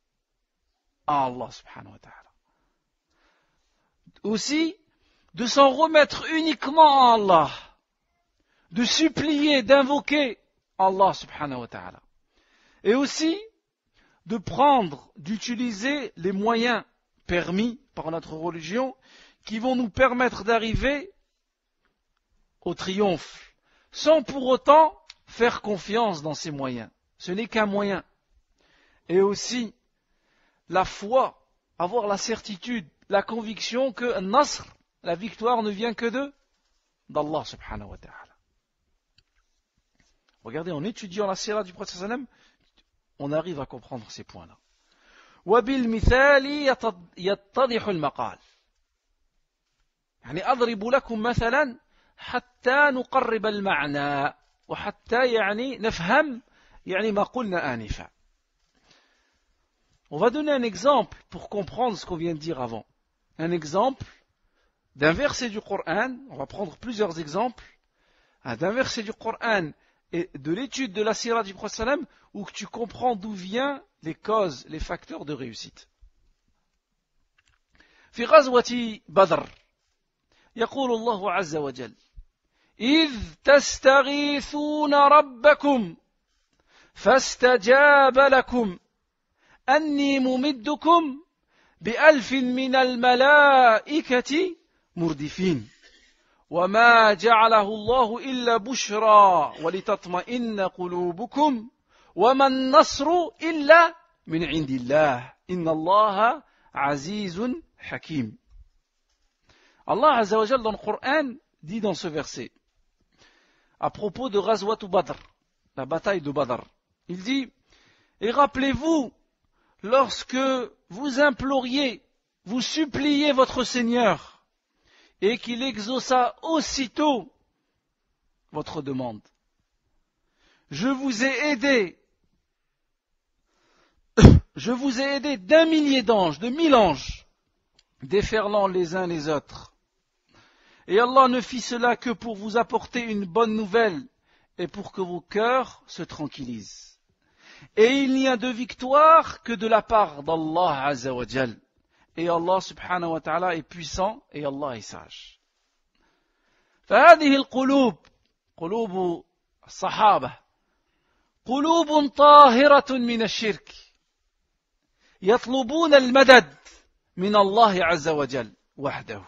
à Allah subhanahu wa ta'ala. Aussi, de s'en remettre uniquement à Allah, de supplier, d'invoquer Allah subhanahu wa ta'ala. Et aussi, de prendre, d'utiliser les moyens permis par notre religion qui vont nous permettre d'arriver au triomphe, sans pour autant faire confiance dans ces moyens. Ce n'est qu'un moyen. Et aussi, la foi, avoir la certitude, la conviction que Nasr, la victoire, ne vient que d'Allah subhanahu wa ta'ala. Regardez, en étudiant la sira du prophète sallam, on arrive à comprendre ces points-là. وبالمثال يتضح المقال. يعني أضرب لكم مثلا حتى نقرب المعنى وحتى يعني نفهم يعني ما قلنا آنفا. On va donner un exemple pour comprendre ce qu'on vient de dire avant. Un exemple d'un verset du Coran, on va prendre plusieurs exemples, d'un verset du Coran et de l'étude de la sira du prophète sallam, où tu comprends d'où viennent les causes, les facteurs de réussite. في غزوة بدر يقول الله عز وجل إذ تستغيثون ربكم فاستجاب لكم أني ممدكم بألف من الملائكة مردفين وما جعله الله إلا بشرى ولتطمئن قلوبكم وما النصر إلا من عند الله إن الله عزيز حكيم. Allah Azza wa Jal dans le Coran dit dans ce verset à propos de Ghazwat Badr, la bataille de Badr, il dit: et rappelez-vous lorsque vous imploriez, vous suppliez votre Seigneur et qu'il exauça aussitôt votre demande. Je vous ai aidé d'un millier d'anges, de 1000 anges, déferlant les uns les autres. Et Allah ne fit cela que pour vous apporter une bonne nouvelle et pour que vos cœurs se tranquillisent. Et il n'y a de victoire que de la part d'Allah Azza wa Jal. Et Allah subhanahu wa ta'ala est puissant et Allah est sage. فهذه القلوب قلوب الصحابة قلوب طاهرة من الشرك يطلبون المدد من الله عز وجل وحده.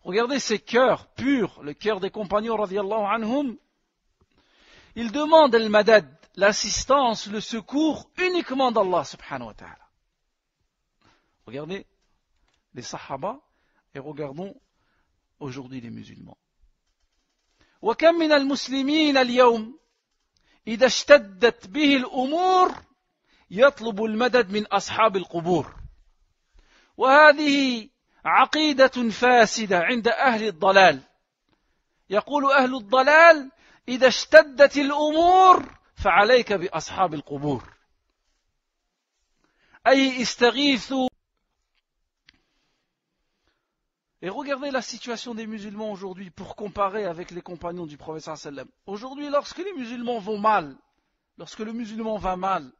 Regardez ces cœurs purs, le cœur des compagnons radiyallahu anhum. Ils demandent le madad, l'assistance, le secours uniquement d'Allah subhanahu wa ta'ala. Regardez les sahaba et regardons aujourd'hui les musulmans. وكم من المسلمين اليوم إذا اشتدت به الأمور يطلب المدد من أصحاب القبور وهذه عقيدة فاسدة عند أهل الضلال. يقول أهل الضلال إذا اشتدت الأمور فعليك بأصحاب القبور أي استغيثوا. Et regardez la situation des musulmans aujourd'hui pour comparer avec les compagnons du prophète sallallahu alayhi wa sallam. Aujourd'hui, lorsque les musulmans vont mal, lorsque le musulman va mal,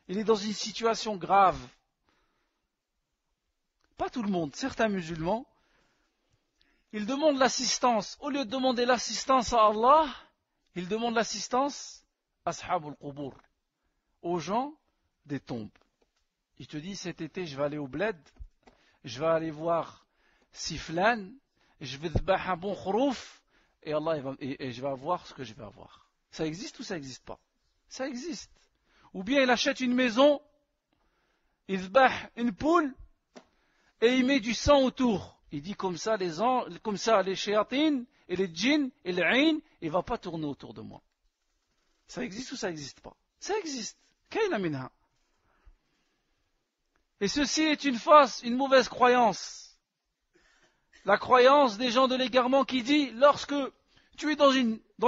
il est dans une situation grave. Pas tout le monde, certains musulmans, ils demandent l'assistance. Au lieu de demander l'assistance à Allah, ils demandent l'assistance à Ashabul Qubur, aux gens des tombes. Il te dit, cet été, je vais aller au bled, je vais aller voir Siflan, je vais dbah un bon khrouf, et je vais avoir ce que je vais avoir. Ça existe ou ça n'existe pas? Ça existe. Ou bien il achète une maison, il dbah une poule, et il met du sang autour. Il dit comme ça, les shayatines, et les djinns, et les aïn, il ne va pas tourner autour de moi. Ça existe ou ça n'existe pas? Ça existe. Kayna minha. Et ceci est une mauvaise croyance. La croyance des gens de l'égarement qui dit, lorsque tu es dans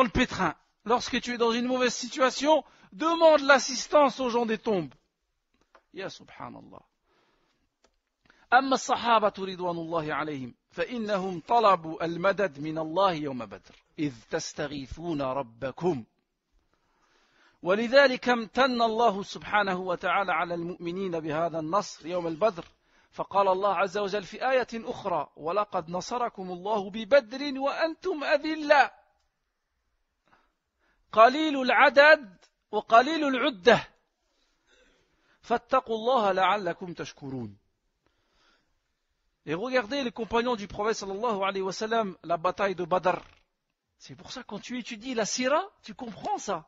le pétrin, lorsque tu es dans une mauvaise situation, demande l'assistance aux gens des tombes. Ya subhanallah. أما الصحابة رضوان الله عليهم فإنهم طلبوا المدد من الله يوم بدر إذ تستغيثون ربكم ولذلك امتن الله سبحانه وتعالى على المؤمنين بهذا النصر يوم البدر فقال الله عز وجل في آية أخرى ولقد نصركم الله ببدر وأنتم أذلة قليل العدد وقليل العدة فاتقوا الله لعلكم تشكرون. Et regardez les compagnons du prophète sallallahu alayhi wa sallam, la bataille de Badr. C'est pour ça quand tu étudies la sira, tu comprends ça.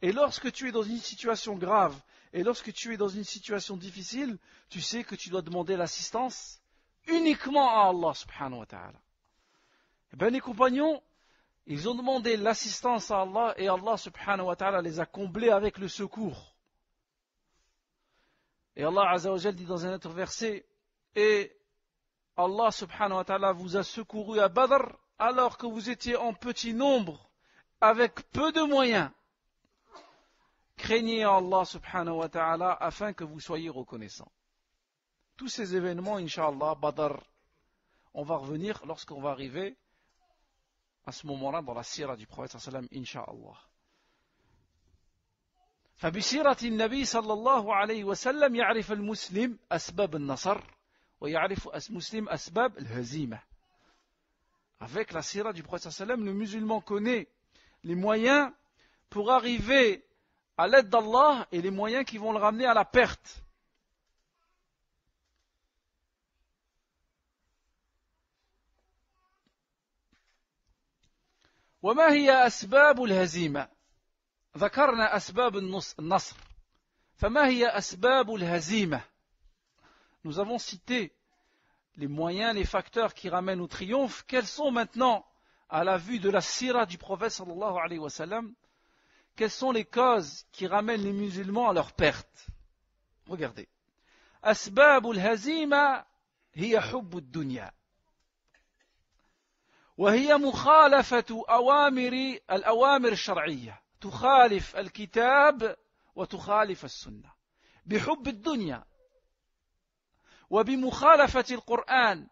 Et lorsque tu es dans une situation grave, et lorsque tu es dans une situation difficile, tu sais que tu dois demander l'assistance uniquement à Allah subhanahu wa ta'ala. Et bien les compagnons, ils ont demandé l'assistance à Allah, et Allah subhanahu wa ta'ala les a comblés avec le secours. Et Allah azza wa jal dit dans un autre verset, et Allah subhanahu wa ta'ala vous a secouru à Badr alors que vous étiez en petit nombre, avec peu de moyens. Craignez Allah subhanahu wa ta'ala afin que vous soyez reconnaissants. Tous ces événements, Inch'Allah, Badr, on va revenir lorsqu'on va arriver à ce moment-là dans la sira du prophète sallallahu alayhi wa sallam, Inch'Allah. فبسيرة النبي صلى الله عليه وسلم يعرف المسلم أسباب النصر ويعرف المسلم أسباب الهزيمة. Avec la sira du prophète sallallahu alayhi wa sallam, le musulman connaît les moyens pour arriver à l'aide d'Allah et les moyens qui vont le ramener à la perte. وما هي أسباب الهزيمة؟ ذكرنا أسباب النصر، فما هي أسباب الهزيمة؟ Nous avons cité les moyens, les facteurs qui ramènent au triomphe. Quels sont maintenant, à la vue de la sira du prophète sallallahu alayhi wa sallam, quelles sont les causes qui ramènent les musulmans à leur perte? Regardez. أسباب الهزيمة هي حب الدنيا وهي مخالفة الأوامر الشرعية، تخالف الكتاب وتخالف السنة بحب الدنيا وبمخالفة القرآن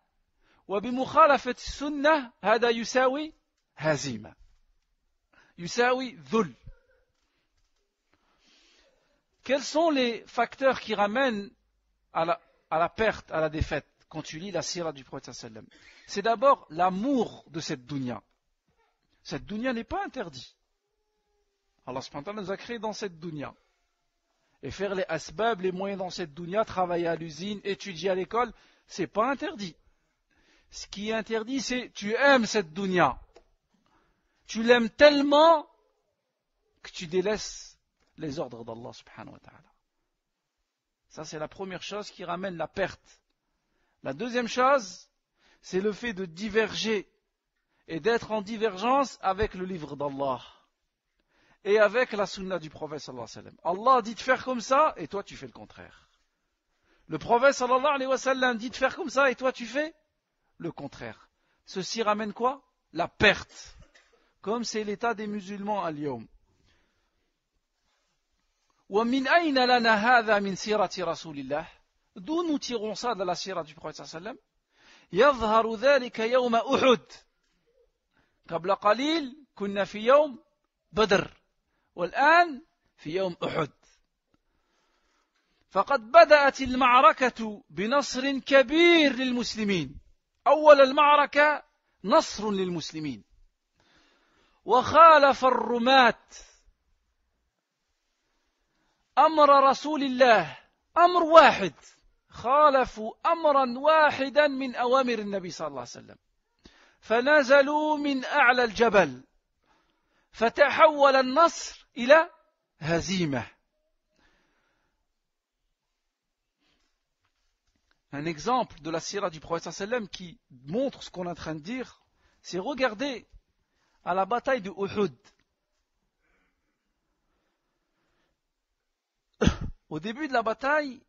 وبمخالفة السنة. هذا يساوي هزيمة، يساوي ذل. Quels sont les facteurs qui ramènent à la perte, à la défaite quand tu lis la sira du prophète sallam? C'est d'abord l'amour de cette dunya. Cette dunya n'est pas interdite. Allah subhanahu wa ta'ala nous a créés dans cette dunya. Et faire les asbab, les moyens dans cette dunya, travailler à l'usine, étudier à l'école, c'est pas interdit. Ce qui est interdit, c'est tu aimes cette dunya. Tu l'aimes tellement que tu délaisses les ordres d'Allah subhanahu wa ta'ala. Ça, c'est la première chose qui ramène la perte. La deuxième chose, c'est le fait de diverger et d'être en divergence avec le livre d'Allah et avec la sunna du prophète sallallahu alayhi wa sallam. Allah dit de faire comme ça et toi tu fais le contraire. Le prophète sallallahu alayhi wa sallam dit de faire comme ça et toi tu fais le contraire. Ceci ramène quoi? La perte. Comme c'est l'état des musulmans à Lyon. ومن أين لنا هذا من سيرة رسول الله؟ D'où nous tirons ça de la sira du prophète sallallahu alayhi wa sallam? يظهر ذلك يوم أحد. قبل قليل كنا في يوم بدر والآن في يوم أحد. فقد بدأت المعركة بنصر كبير للمسلمين. أول المعركة نصر للمسلمين وخالف الرماة أمر رسول الله، أمر واحد، خالفوا أمرا واحدا من أوامر النبي صلى الله عليه وسلم، فنزلوا من أعلى الجبل فتحول النصر إلى هزيمة. Un exemple de la sira du prophète sallam qui montre ce qu'on est en train de dire, c'est regarder à la bataille de Uhud. Au début de la bataille,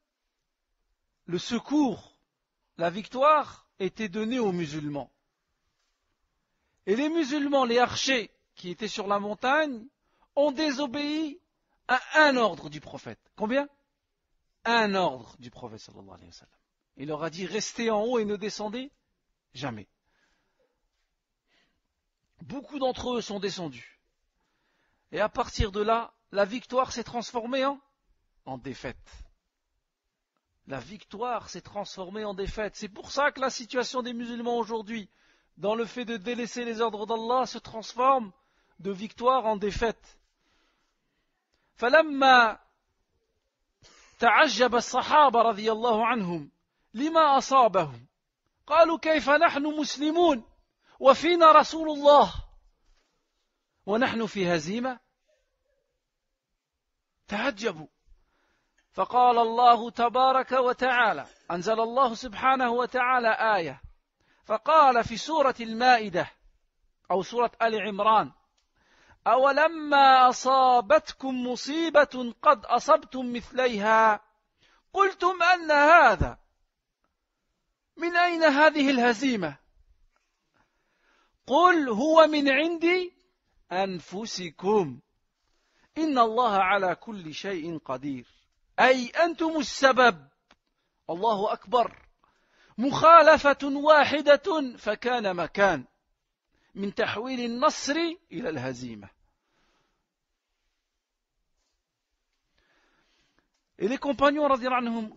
le secours, la victoire était donnée aux musulmans. Et les musulmans, les archers qui étaient sur la montagne, ont désobéi à un ordre du prophète. Combien? Un ordre du prophète sallallahu alayhi wa sallam. Il leur a dit restez en haut et ne descendez jamais. Beaucoup d'entre eux sont descendus. Et à partir de là, la victoire s'est transformée en défaite. La victoire s'est transformée en défaite. C'est pour ça que la situation des musulmans aujourd'hui, dans le fait de délaisser les ordres d'Allah, se transforme de victoire en défaite. فلما تعجب الصحابة رضي الله عنهم لما أصابهم قالوا كيف نحن مسلمون وفينا رسول الله ونحن في هزيمة. تعجبوا. فقال الله تبارك وتعالى، أنزل الله سبحانه وتعالى آية، فقال في سورة المائدة أو سورة آل عمران أولما أصابتكم مصيبة قد أصبتم مثليها قلتم أن هذا من أين هذه الهزيمة قل هو من عند أنفسكم إن الله على كل شيء قدير أي أنتم السبب. الله أكبر. مخالفة واحدة فكان مكان من تحويل النصر إلى الهزيمة. Et les compagnons,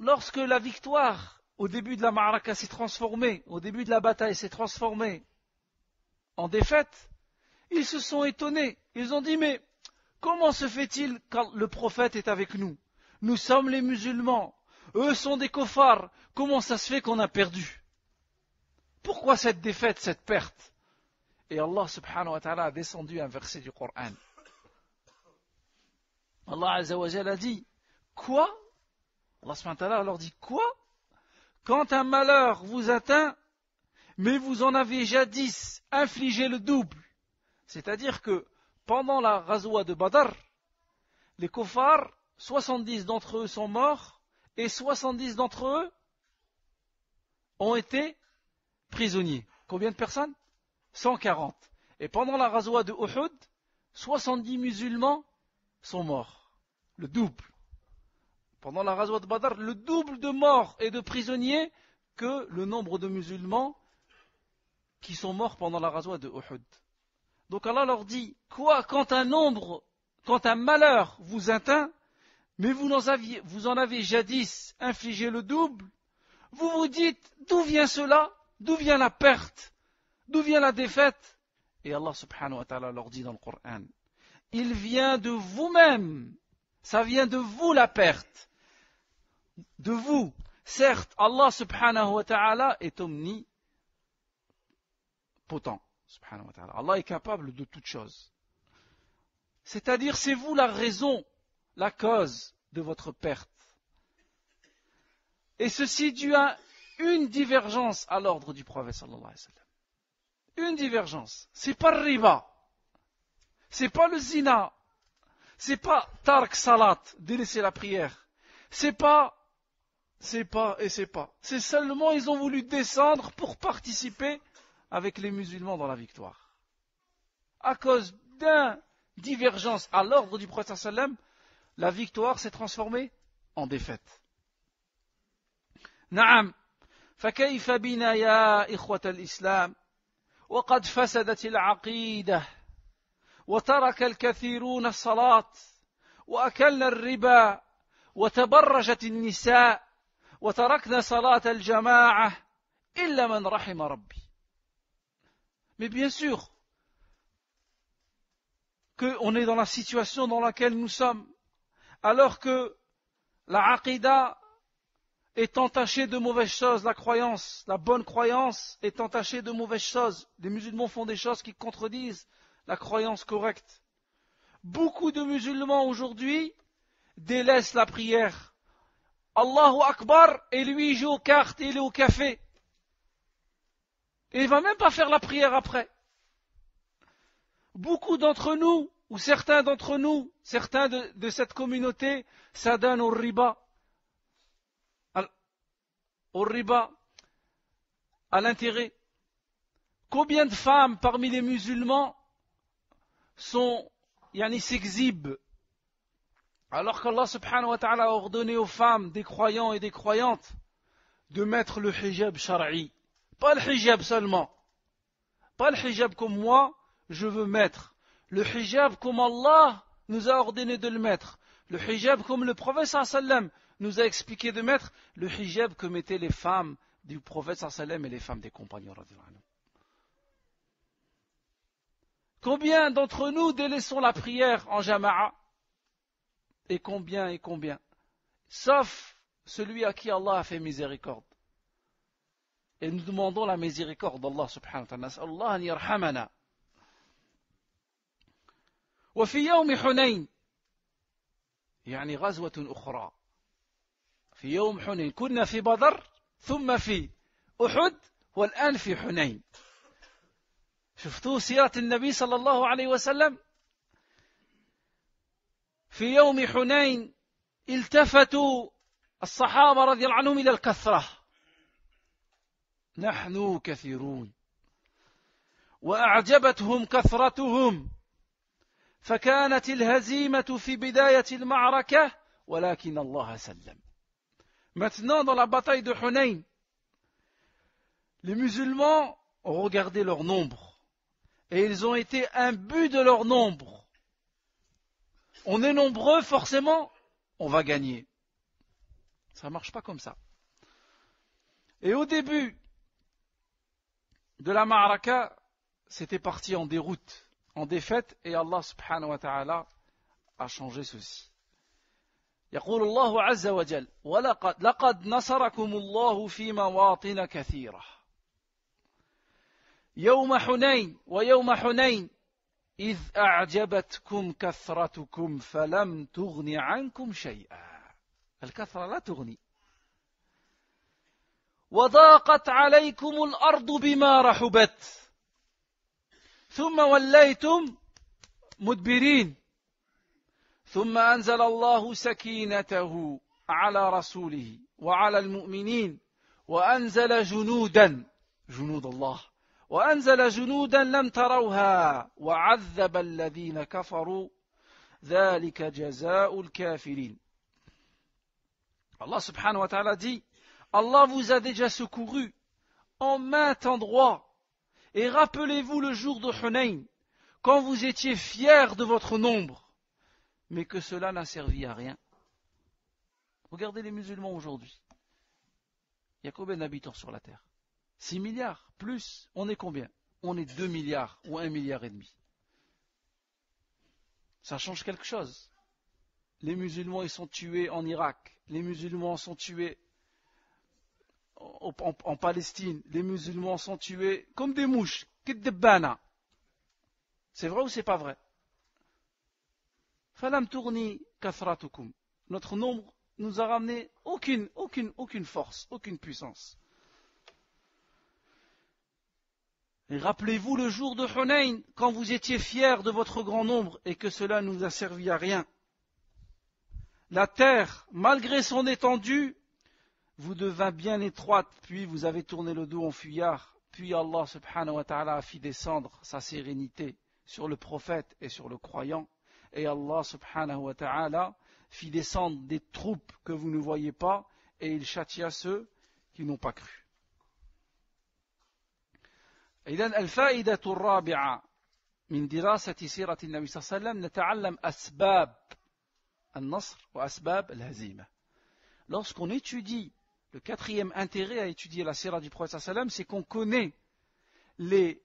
lorsque la victoire au début de la ma'araka s'est transformée, au début de la bataille s'est transformée en défaite, ils se sont étonnés. Ils ont dit, mais comment se fait-il quand le prophète est avec nous? Nous sommes les musulmans, eux sont des kofars, comment ça se fait qu'on a perdu? Pourquoi cette défaite, cette perte? Et Allah subhanahu wa ta'ala a descendu un verset du Coran. Allah azza wa jalla a dit, quoi? Allah subhanahu wa ta'ala leur dit, quoi? Quand un malheur vous atteint, mais vous en avez jadis infligé le double. C'est-à-dire que pendant la Ghazwa de Badr, les kuffars, 70 d'entre eux sont morts et 70 d'entre eux ont été prisonniers. Combien de personnes? 140. Et pendant la Ghazwa de Uhud, 70 musulmans sont morts. Le double. Pendant la Ghazwa de Badr, le double de morts et de prisonniers que le nombre de musulmans qui sont morts pendant la Ghazwa de Uhud. Donc Allah leur dit, quoi, quand un malheur vous atteint, mais vous en avez jadis infligé le double, vous vous dites, d'où vient cela? D'où vient la perte? D'où vient la défaite? Et Allah subhanahu wa ta'ala leur dit dans le Coran, il vient de vous-même, ça vient de vous la perte, de vous. Certes, Allah subhanahu wa ta'ala est omnipotent, subhanahu wa ta'ala. Allah est capable de toutes choses. C'est-à-dire, c'est vous la raison, la cause de votre perte. Et ceci dû à une divergence à l'ordre du prophète sallallahu alayhi wa sallam. Une divergence. C'est pas le riba. C'est pas le zina. C'est pas tark salat, délaisser la prière. C'est pas. C'est seulement ils ont voulu descendre pour participer avec les musulmans dans la victoire. À cause d'une divergence à l'ordre du prophète sallallahu alayhi wa sallam, la victoire s'est transformée en défaite. نعم فكيف بنا يا إخوة الإسلام وقد فسدت العقيدة وترك الكثيرون الصلاة وأكلنا الربا وتبرجت النساء وتركنا صلاة الجماعة إلا من رحم ربي. Mais bien sûr qu'on est dans la situation dans laquelle nous sommes, alors que la aqidah est entachée de mauvaises choses, la croyance, la bonne croyance est entachée de mauvaises choses. Les musulmans font des choses qui contredisent la croyance correcte. Beaucoup de musulmans aujourd'hui délaissent la prière. Allahu Akbar, et lui il joue aux cartes et il est au café. Et il ne va même pas faire la prière après. Beaucoup d'entre nous, ou certains d'entre nous, certains de cette communauté, s'adonnent au riba. Au riba, à l'intérêt. Combien de femmes parmi les musulmans s'exhibent, alors qu'Allah subhanahu wa ta'ala a ordonné aux femmes, des croyants et des croyantes, de mettre le hijab shar'i. Pas le hijab seulement. Pas le hijab comme moi, je veux mettre. Le hijab comme Allah nous a ordonné de le mettre. Le hijab comme le prophète sallallahu alayhi wa sallam nous a expliqué de mettre. Le hijab que mettaient les femmes du prophète sallallahu alayhi wa sallam et les femmes des compagnons. Combien d'entre nous délaissons la prière en jama'a? Et combien? Sauf celui à qui Allah a fait miséricorde. Et nous demandons la miséricorde d'Allah subhanahu wa ta'ala. Nas'alullah an yarhamana. وفي يوم حنين يعني غزوة أخرى في يوم حنين كنا في بدر ثم في أحد والآن في حنين. شفتوا سيرة النبي صلى الله عليه وسلم؟ في يوم حنين التفتوا الصحابة رضي الله عنهم إلى الكثرة. نحن كثيرون وأعجبتهم كثرتهم فكانت الهزيمة في بداية المعركة ولكن الله سلم. Maintenant, dans la bataille de Hunayn, les musulmans ont regardé leur nombre et ils ont été imbus de leur nombre. On est nombreux, forcément, on va gagner. Ça ne marche pas comme ça. Et au début de la Ma'araka, c'était parti en déroute, en défaite, et Allah subhanahu wa ta'ala a changé ceci. يقول الله عز وجل لقد نصركم الله في مواطن كثيرة يوم حنين ويوم حنين إذ أعجبتكم كثرتكم فلم تغن عنكم شيئا. الكثرة لا تغني. وضاقت عليكم الأرض بما رحبت ثم وليتم مدبرين ثم أنزل الله سكينته على رسوله وعلى المؤمنين وأنزل جنود الله وأنزل جنودا لم تروها وعذب الذين كفروا ذلك جزاء الكافرين. Allah subhanahu wa ta'ala dit, Allah vous a déjà secouru en maint endroit. Et rappelez-vous le jour de Hunayn, quand vous étiez fiers de votre nombre, mais que cela n'a servi à rien. Regardez les musulmans aujourd'hui. Il y a combien d'habitants sur la terre? 6 milliards, plus. On est combien? On est 2 milliards ou 1,5 milliard. Ça change quelque chose. Les musulmans, ils sont tués en Irak. Les musulmans sont tués en Palestine. Les musulmans sont tués comme des mouches. C'est vrai ou c'est pas vrai? Falam tourni kathratukum. Notre nombre nous a ramené aucune force, aucune puissance. Et rappelez-vous le jour de Hunayn, quand vous étiez fiers de votre grand nombre et que cela ne nous a servi à rien. La terre, malgré son étendue, vous devint bien étroite, puis vous avez tourné le dos en fuyard, puis Allah subhanahu wa ta'ala a fait descendre sa sérénité sur le prophète et sur le croyant, et Allah subhanahu wa ta'ala fit descendre des troupes que vous ne voyez pas, et il châtia ceux qui n'ont pas cru. إذن الفائدة الرابعة من دراسة سيرة النبي صلى الله عليه وسلم نتعلم أسباب النصر وأسباب الهزيمة. Lorsqu'on étudie, le quatrième intérêt à étudier la sira du prophète sallallahu alayhi wa sallam, c'est qu'on connaît les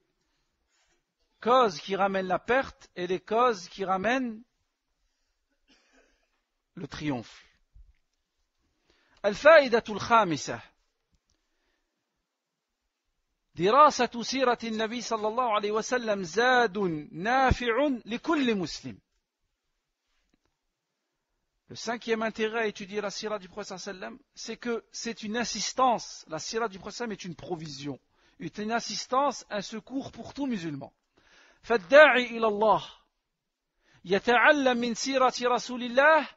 causes qui ramènent la perte et les causes qui ramènent le triomphe. الفائدة الخامسة دراسة سيرة النبي صلى الله عليه وسلم زاد نافع لكل مسلم. Le cinquième intérêt à étudier la sira du prophète sallam, c'est que c'est une assistance. La sira du prophète sallam est une provision, une assistance, un secours pour tout musulman. فالداعي إلى الله يتعلم من سيرة رسول الله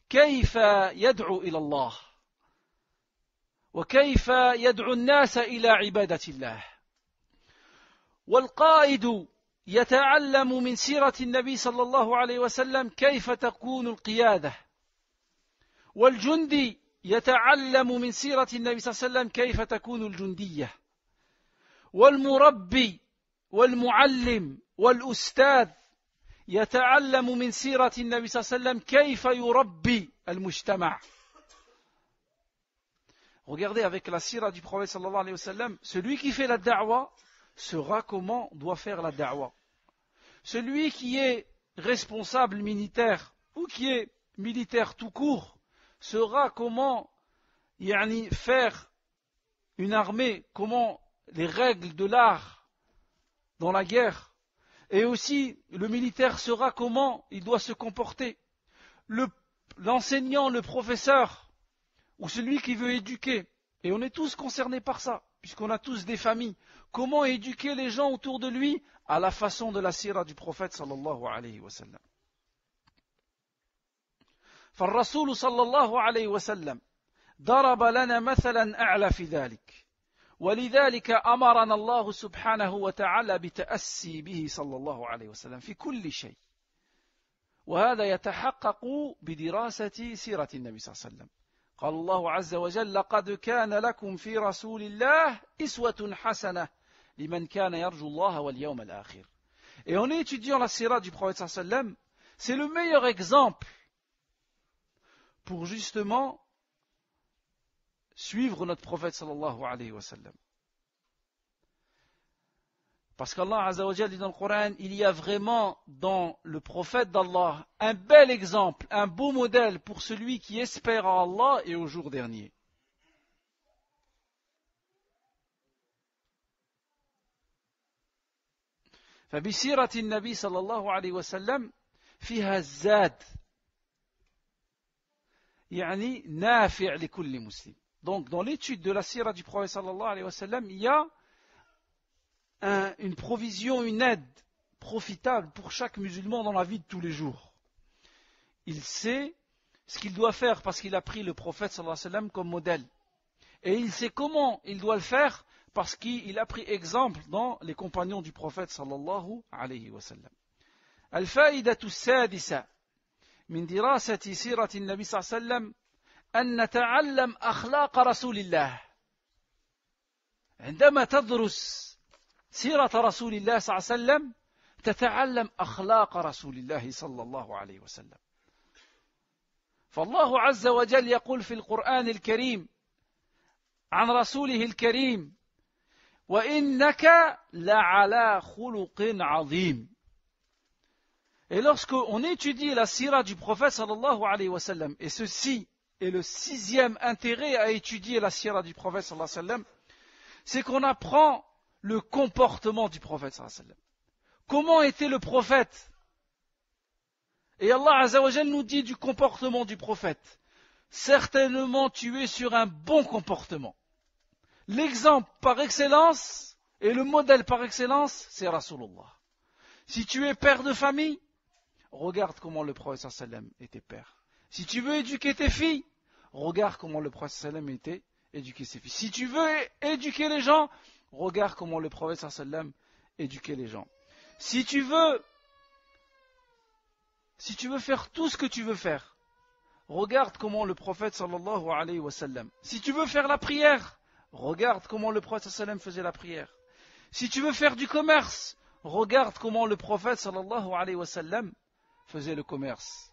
كيف يدعو إلى الله وكيف يدعو الناس إلى عبادة الله. والقائد يتعلم من سيرة النبي صلى الله عليه وسلم كيف تكون القيادة. والجندي يتعلم من سيرة النبي صلى الله عليه وسلم كيف تكون الجندية. والمربي والمعلم والأستاذ يتعلم من سيرة النبي صلى الله عليه وسلم كيف يربي المجتمع. Regardez avec la sira du prophète sallallahu alayhi wa sallam, celui qui fait la da'wa saura comment doit faire la da'wa. Celui qui est responsable militaire ou qui est militaire tout court saura comment faire une armée, comment les règles de l'art dans la guerre. Et aussi, le militaire saura comment il doit se comporter. L'enseignant, le professeur, ou celui qui veut éduquer, et on est tous concernés par ça, puisqu'on a tous des familles, comment éduquer les gens autour de lui à la façon de la sira du prophète sallallahu alayhi wa sallam. فالرسول صلى الله عليه وسلم ضرب لنا مثلا أعلى في ذلك ولذلك أمرنا الله سبحانه وتعالى بتأسي به صلى الله عليه وسلم في كل شيء وهذا يتحقق بدراسة سيرة النبي صلى الله عليه وسلم. قال الله عز وجل لقد كان لكم في رسول الله إسوة حسنة لمن كان يرجو الله واليوم الآخر. Et en étudiant la sira du prophète صلى الله عليه وسلم, c'est le meilleur exemple pour justement suivre notre prophète sallallahu alayhi wa sallam. Parce qu'Allah Azza wa Jalla dit dans le Coran, il y a vraiment dans le prophète d'Allah un bel exemple, un beau modèle pour celui qui espère à Allah et au jour dernier. فبسيرة النبي صلى الله عليه وسلم فيها الزاد يعني نافع لكل مسلم. Donc dans l'étude de la sira du prophète sallallahu alayhi wa sallam, il y a une provision, une aide profitable pour chaque musulman dans la vie de tous les jours. Il sait ce qu'il doit faire parce qu'il a pris le prophète sallallahu alayhi wa sallam comme modèle. Et il sait comment il doit le faire parce qu'il a pris exemple dans les compagnons du prophète sallallahu alayhi wa sallam. الفائدة السادسة من دراسة سيرة النبي صلى الله عليه وسلم أن نتعلم أخلاق رسول الله. عندما تدرس سيرة رسول الله صلى الله عليه وسلم تتعلم أخلاق رسول الله صلى الله عليه وسلم. فالله عز وجل يقول في القرآن الكريم عن رسوله الكريم وإنك لعلى خلق عظيم. Et lorsqu'on étudie la sira du prophète sallallahu alayhi wa sallam, et ceci est le 6e intérêt à étudier la sira du prophète sallallahu alayhi wa sallam, c'est qu'on apprend le comportement du prophète sallallahu alayhi wa sallam. Comment était le prophète? Et Allah Azza wa Jal nous dit du comportement du prophète. Certainement tu es sur un bon comportement. L'exemple par excellence et le modèle par excellence, c'est Rasulullah. Si tu es père de famille, regarde comment le prophète sallam était père. Si tu veux éduquer tes filles, regarde comment le prophète sallam était éduqué ses filles. Si tu veux éduquer les gens, regarde comment le prophète sallam éduquait les gens. Si tu veux faire tout ce que tu veux faire, regarde comment le prophète sallallahu alayhi wa sallam. Si tu veux faire la prière, regarde comment le prophète sallam faisait la prière. Si tu veux faire du commerce, regarde comment le prophète sallallahu alayhi wa sallam faisait le commerce.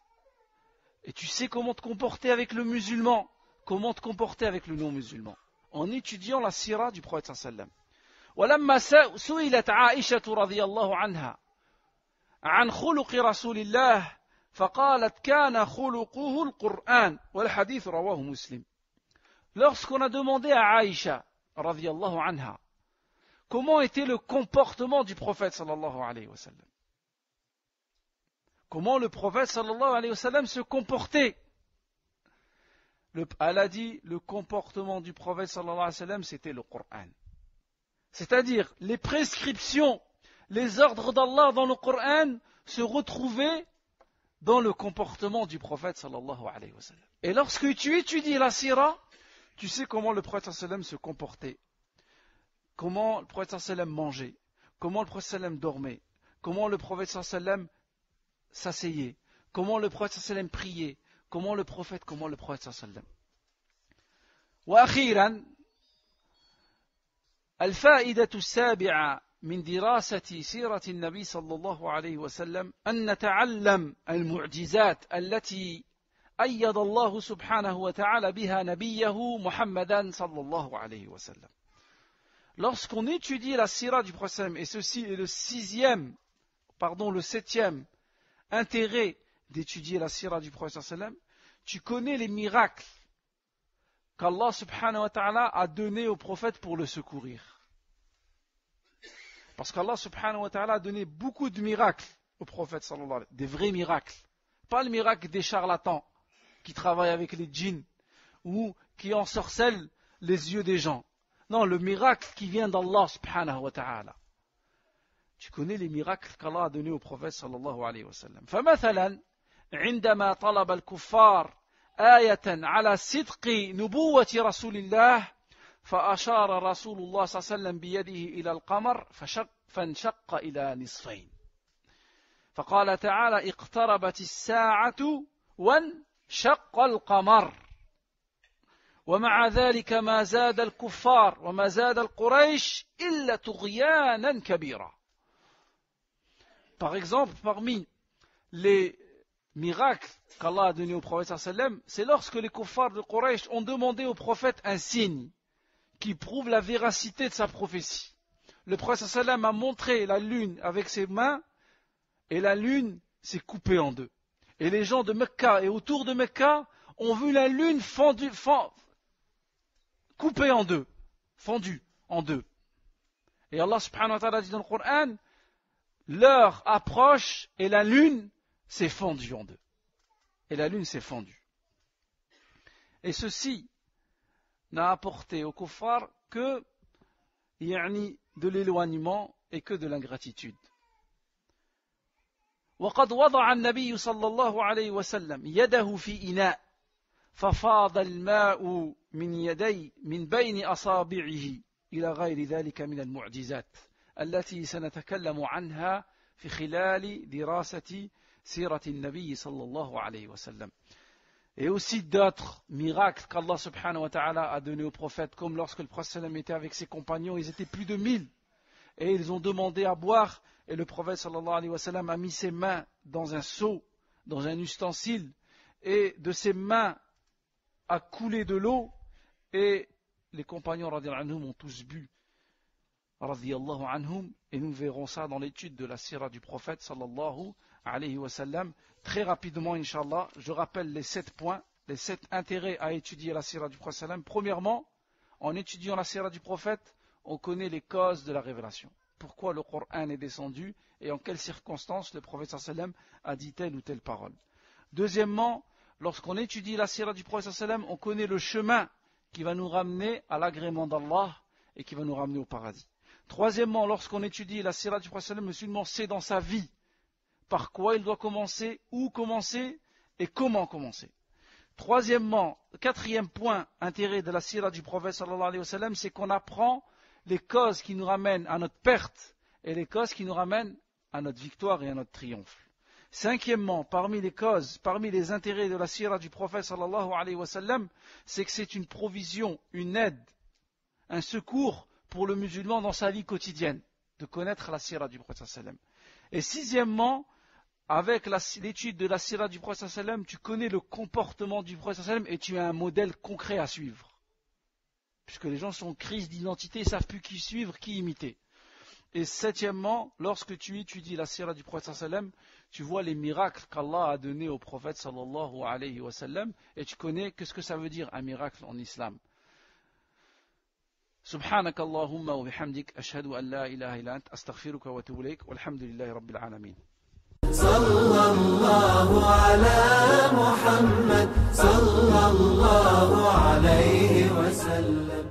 Et tu sais comment te comporter avec le musulman, comment te comporter avec le non-musulman, en étudiant la sira du prophète sallallahu alayhi wa sallam. ولما سئلت عائشة رضي الله عنها عن خلق رسول الله فقالت كان خلقه القرآن والحديث رواه مسلم. Lorsqu'on a demandé à Aïcha رضي الله عنها comment était le comportement du prophète sallallahu alayhi wa sallam, comment le prophète sallallahu alayhi wa sallam se comportait, elle a dit le comportement du prophète sallallahu alayhi wa sallam c'était le Coran. C'est-à-dire, les prescriptions, les ordres d'Allah dans le Coran se retrouvaient dans le comportement du prophète sallallahu alayhi wa sallam. Et lorsque tu étudies la sira, tu sais comment le prophète sallallahu alayhi wa sallam se comportait, comment le prophète sallallahu alayhi wa sallam mangeait, comment le prophète sallallahu alayhi wa sallam dormait, comment le prophète sallallahu alayhi wa sallam s'asseyait, comment le prophète sallallahu alayhi wa sallam priait, comment le prophète sallallahu alayhi wa sallam. وأخيرا الفائدة السابعة من دراسة سيرة النبي صلى الله عليه وسلم أن نتعلم المعجزات التي أيد الله سبحانه وتعالى بها نبيه محمدا صلى الله عليه وسلم. Lorsqu'on étudie la sira du prophète, et ceci est le 7e intérêt d'étudier la sira du prophète, tu connais les miracles qu'Allah subhanahu wa ta'ala a donné au prophète pour le secourir. Parce qu'Allah subhanahu wa ta'ala a donné beaucoup de miracles au prophète sallallahu alayhi wa sallam, des vrais miracles. Pas le miracle des charlatans qui travaillent avec les djinns ou qui ensorcellent les yeux des gens. Non, le miracle qui vient d'Allah subhanahu wa ta'ala. Tu connais les miracles qu'Allah a donnés au prophète sallallahu alayhi wa sallam. فمثلا عندما طلب الكفار آية على صدق نبوة رسول الله فأشار رسول الله صلى الله عليه وسلم بيده إلى القمر فانشق إلى نصفين فقال تعالى اقتربت الساعة وانشق القمر ومع ذلك ما زاد الكفار وما زاد القريش إلا طغيانا كبيرا. Par exemple, parmi les miracle qu'Allah a donné au prophète sallam, c'est lorsque les kuffars de Quraysh ont demandé au prophète un signe qui prouve la véracité de sa prophétie. le prophète sallam a montré la lune avec ses mains, et la lune s'est coupée en deux. Et les gens de Mecca et autour de Mecca ont vu la lune coupée en deux, fendue en deux. Et Allah subhanahu wa ta'ala dit dans le Coran, l'heure approche et la lune s'est fendue en deux. Et la lune s'est fendue. Et ceci n'a apporté au kuffar que de l'éloignement et que de l'ingratitude. وقد وضع النبي صلى الله عليه وسلم يده في إناء ففاض الماء من بين أصابعه إلى غير ذلك من المعجزات التي سنتكلم عنها في خلال دراسة سيرة النبي صلى الله عليه وسلم. Et aussi d'autres miracles qu'Allah subhanahu wa ta'ala a donnés aux prophètes, comme lorsque le prophète sallam était avec ses compagnons, ils étaient plus de 1000, et ils ont demandé à boire, et le prophète sallallahu alayhi wa sallam a mis ses mains dans un seau, dans un ustensile, et de ses mains a coulé de l'eau, et les compagnons radiyallahu anhum ont tous bu, radiyallahu anhum, et nous verrons ça dans l'étude de la sira du prophète sallallahu alayhi wa sallam. Très rapidement, Inch'Allah, je rappelle les 7 points, les 7 intérêts à étudier la sira du prophète sallam. Premièrement, en étudiant la sira du prophète, on connaît les causes de la révélation. Pourquoi le Coran est descendu et en quelles circonstances le prophète sallam a dit telle ou telle parole. Deuxièmement, lorsqu'on étudie la sira du prophète sallam, on connaît le chemin qui va nous ramener à l'agrément d'Allah et qui va nous ramener au paradis. Troisièmement, lorsqu'on étudie la sira du prophète sallam, le musulman sait dans sa vie par quoi il doit commencer, où commencer et comment commencer. Troisièmement, quatrième point, intérêt de la sira du prophète sallallahu alayhi wa sallam, c'est qu'on apprend les causes qui nous ramènent à notre perte et les causes qui nous ramènent à notre victoire et à notre triomphe. Cinquièmement, parmi les causes, parmi les intérêts de la sira du prophète sallallahu alayhi wa sallam, c'est que c'est une provision, une aide, un secours pour le musulman dans sa vie quotidienne, de connaître la sira du prophète sallallahu alayhi wa sallam. Et sixièmement, avec l'étude de la sira du prophète sallallahu alayhi wa sallam, tu connais le comportement du prophète sallallahu alayhi wa sallam et tu as un modèle concret à suivre. Puisque les gens sont en crise d'identité, ils ne savent plus qui suivre, qui imiter. Et septièmement, lorsque tu étudies la sira du prophète sallallahu alayhi wa sallam, tu vois les miracles qu'Allah a donnés au prophète sallallahu alayhi wa sallam et tu connais qu'est-ce que ça veut dire un miracle en islam. سبحانك اللهم وبحمدك أشهد أن لا إله إلا أنت أستغفرك وأتوب إليك والحمد لله رب العالمين. صلى الله على محمد صلى الله عليه وسلم.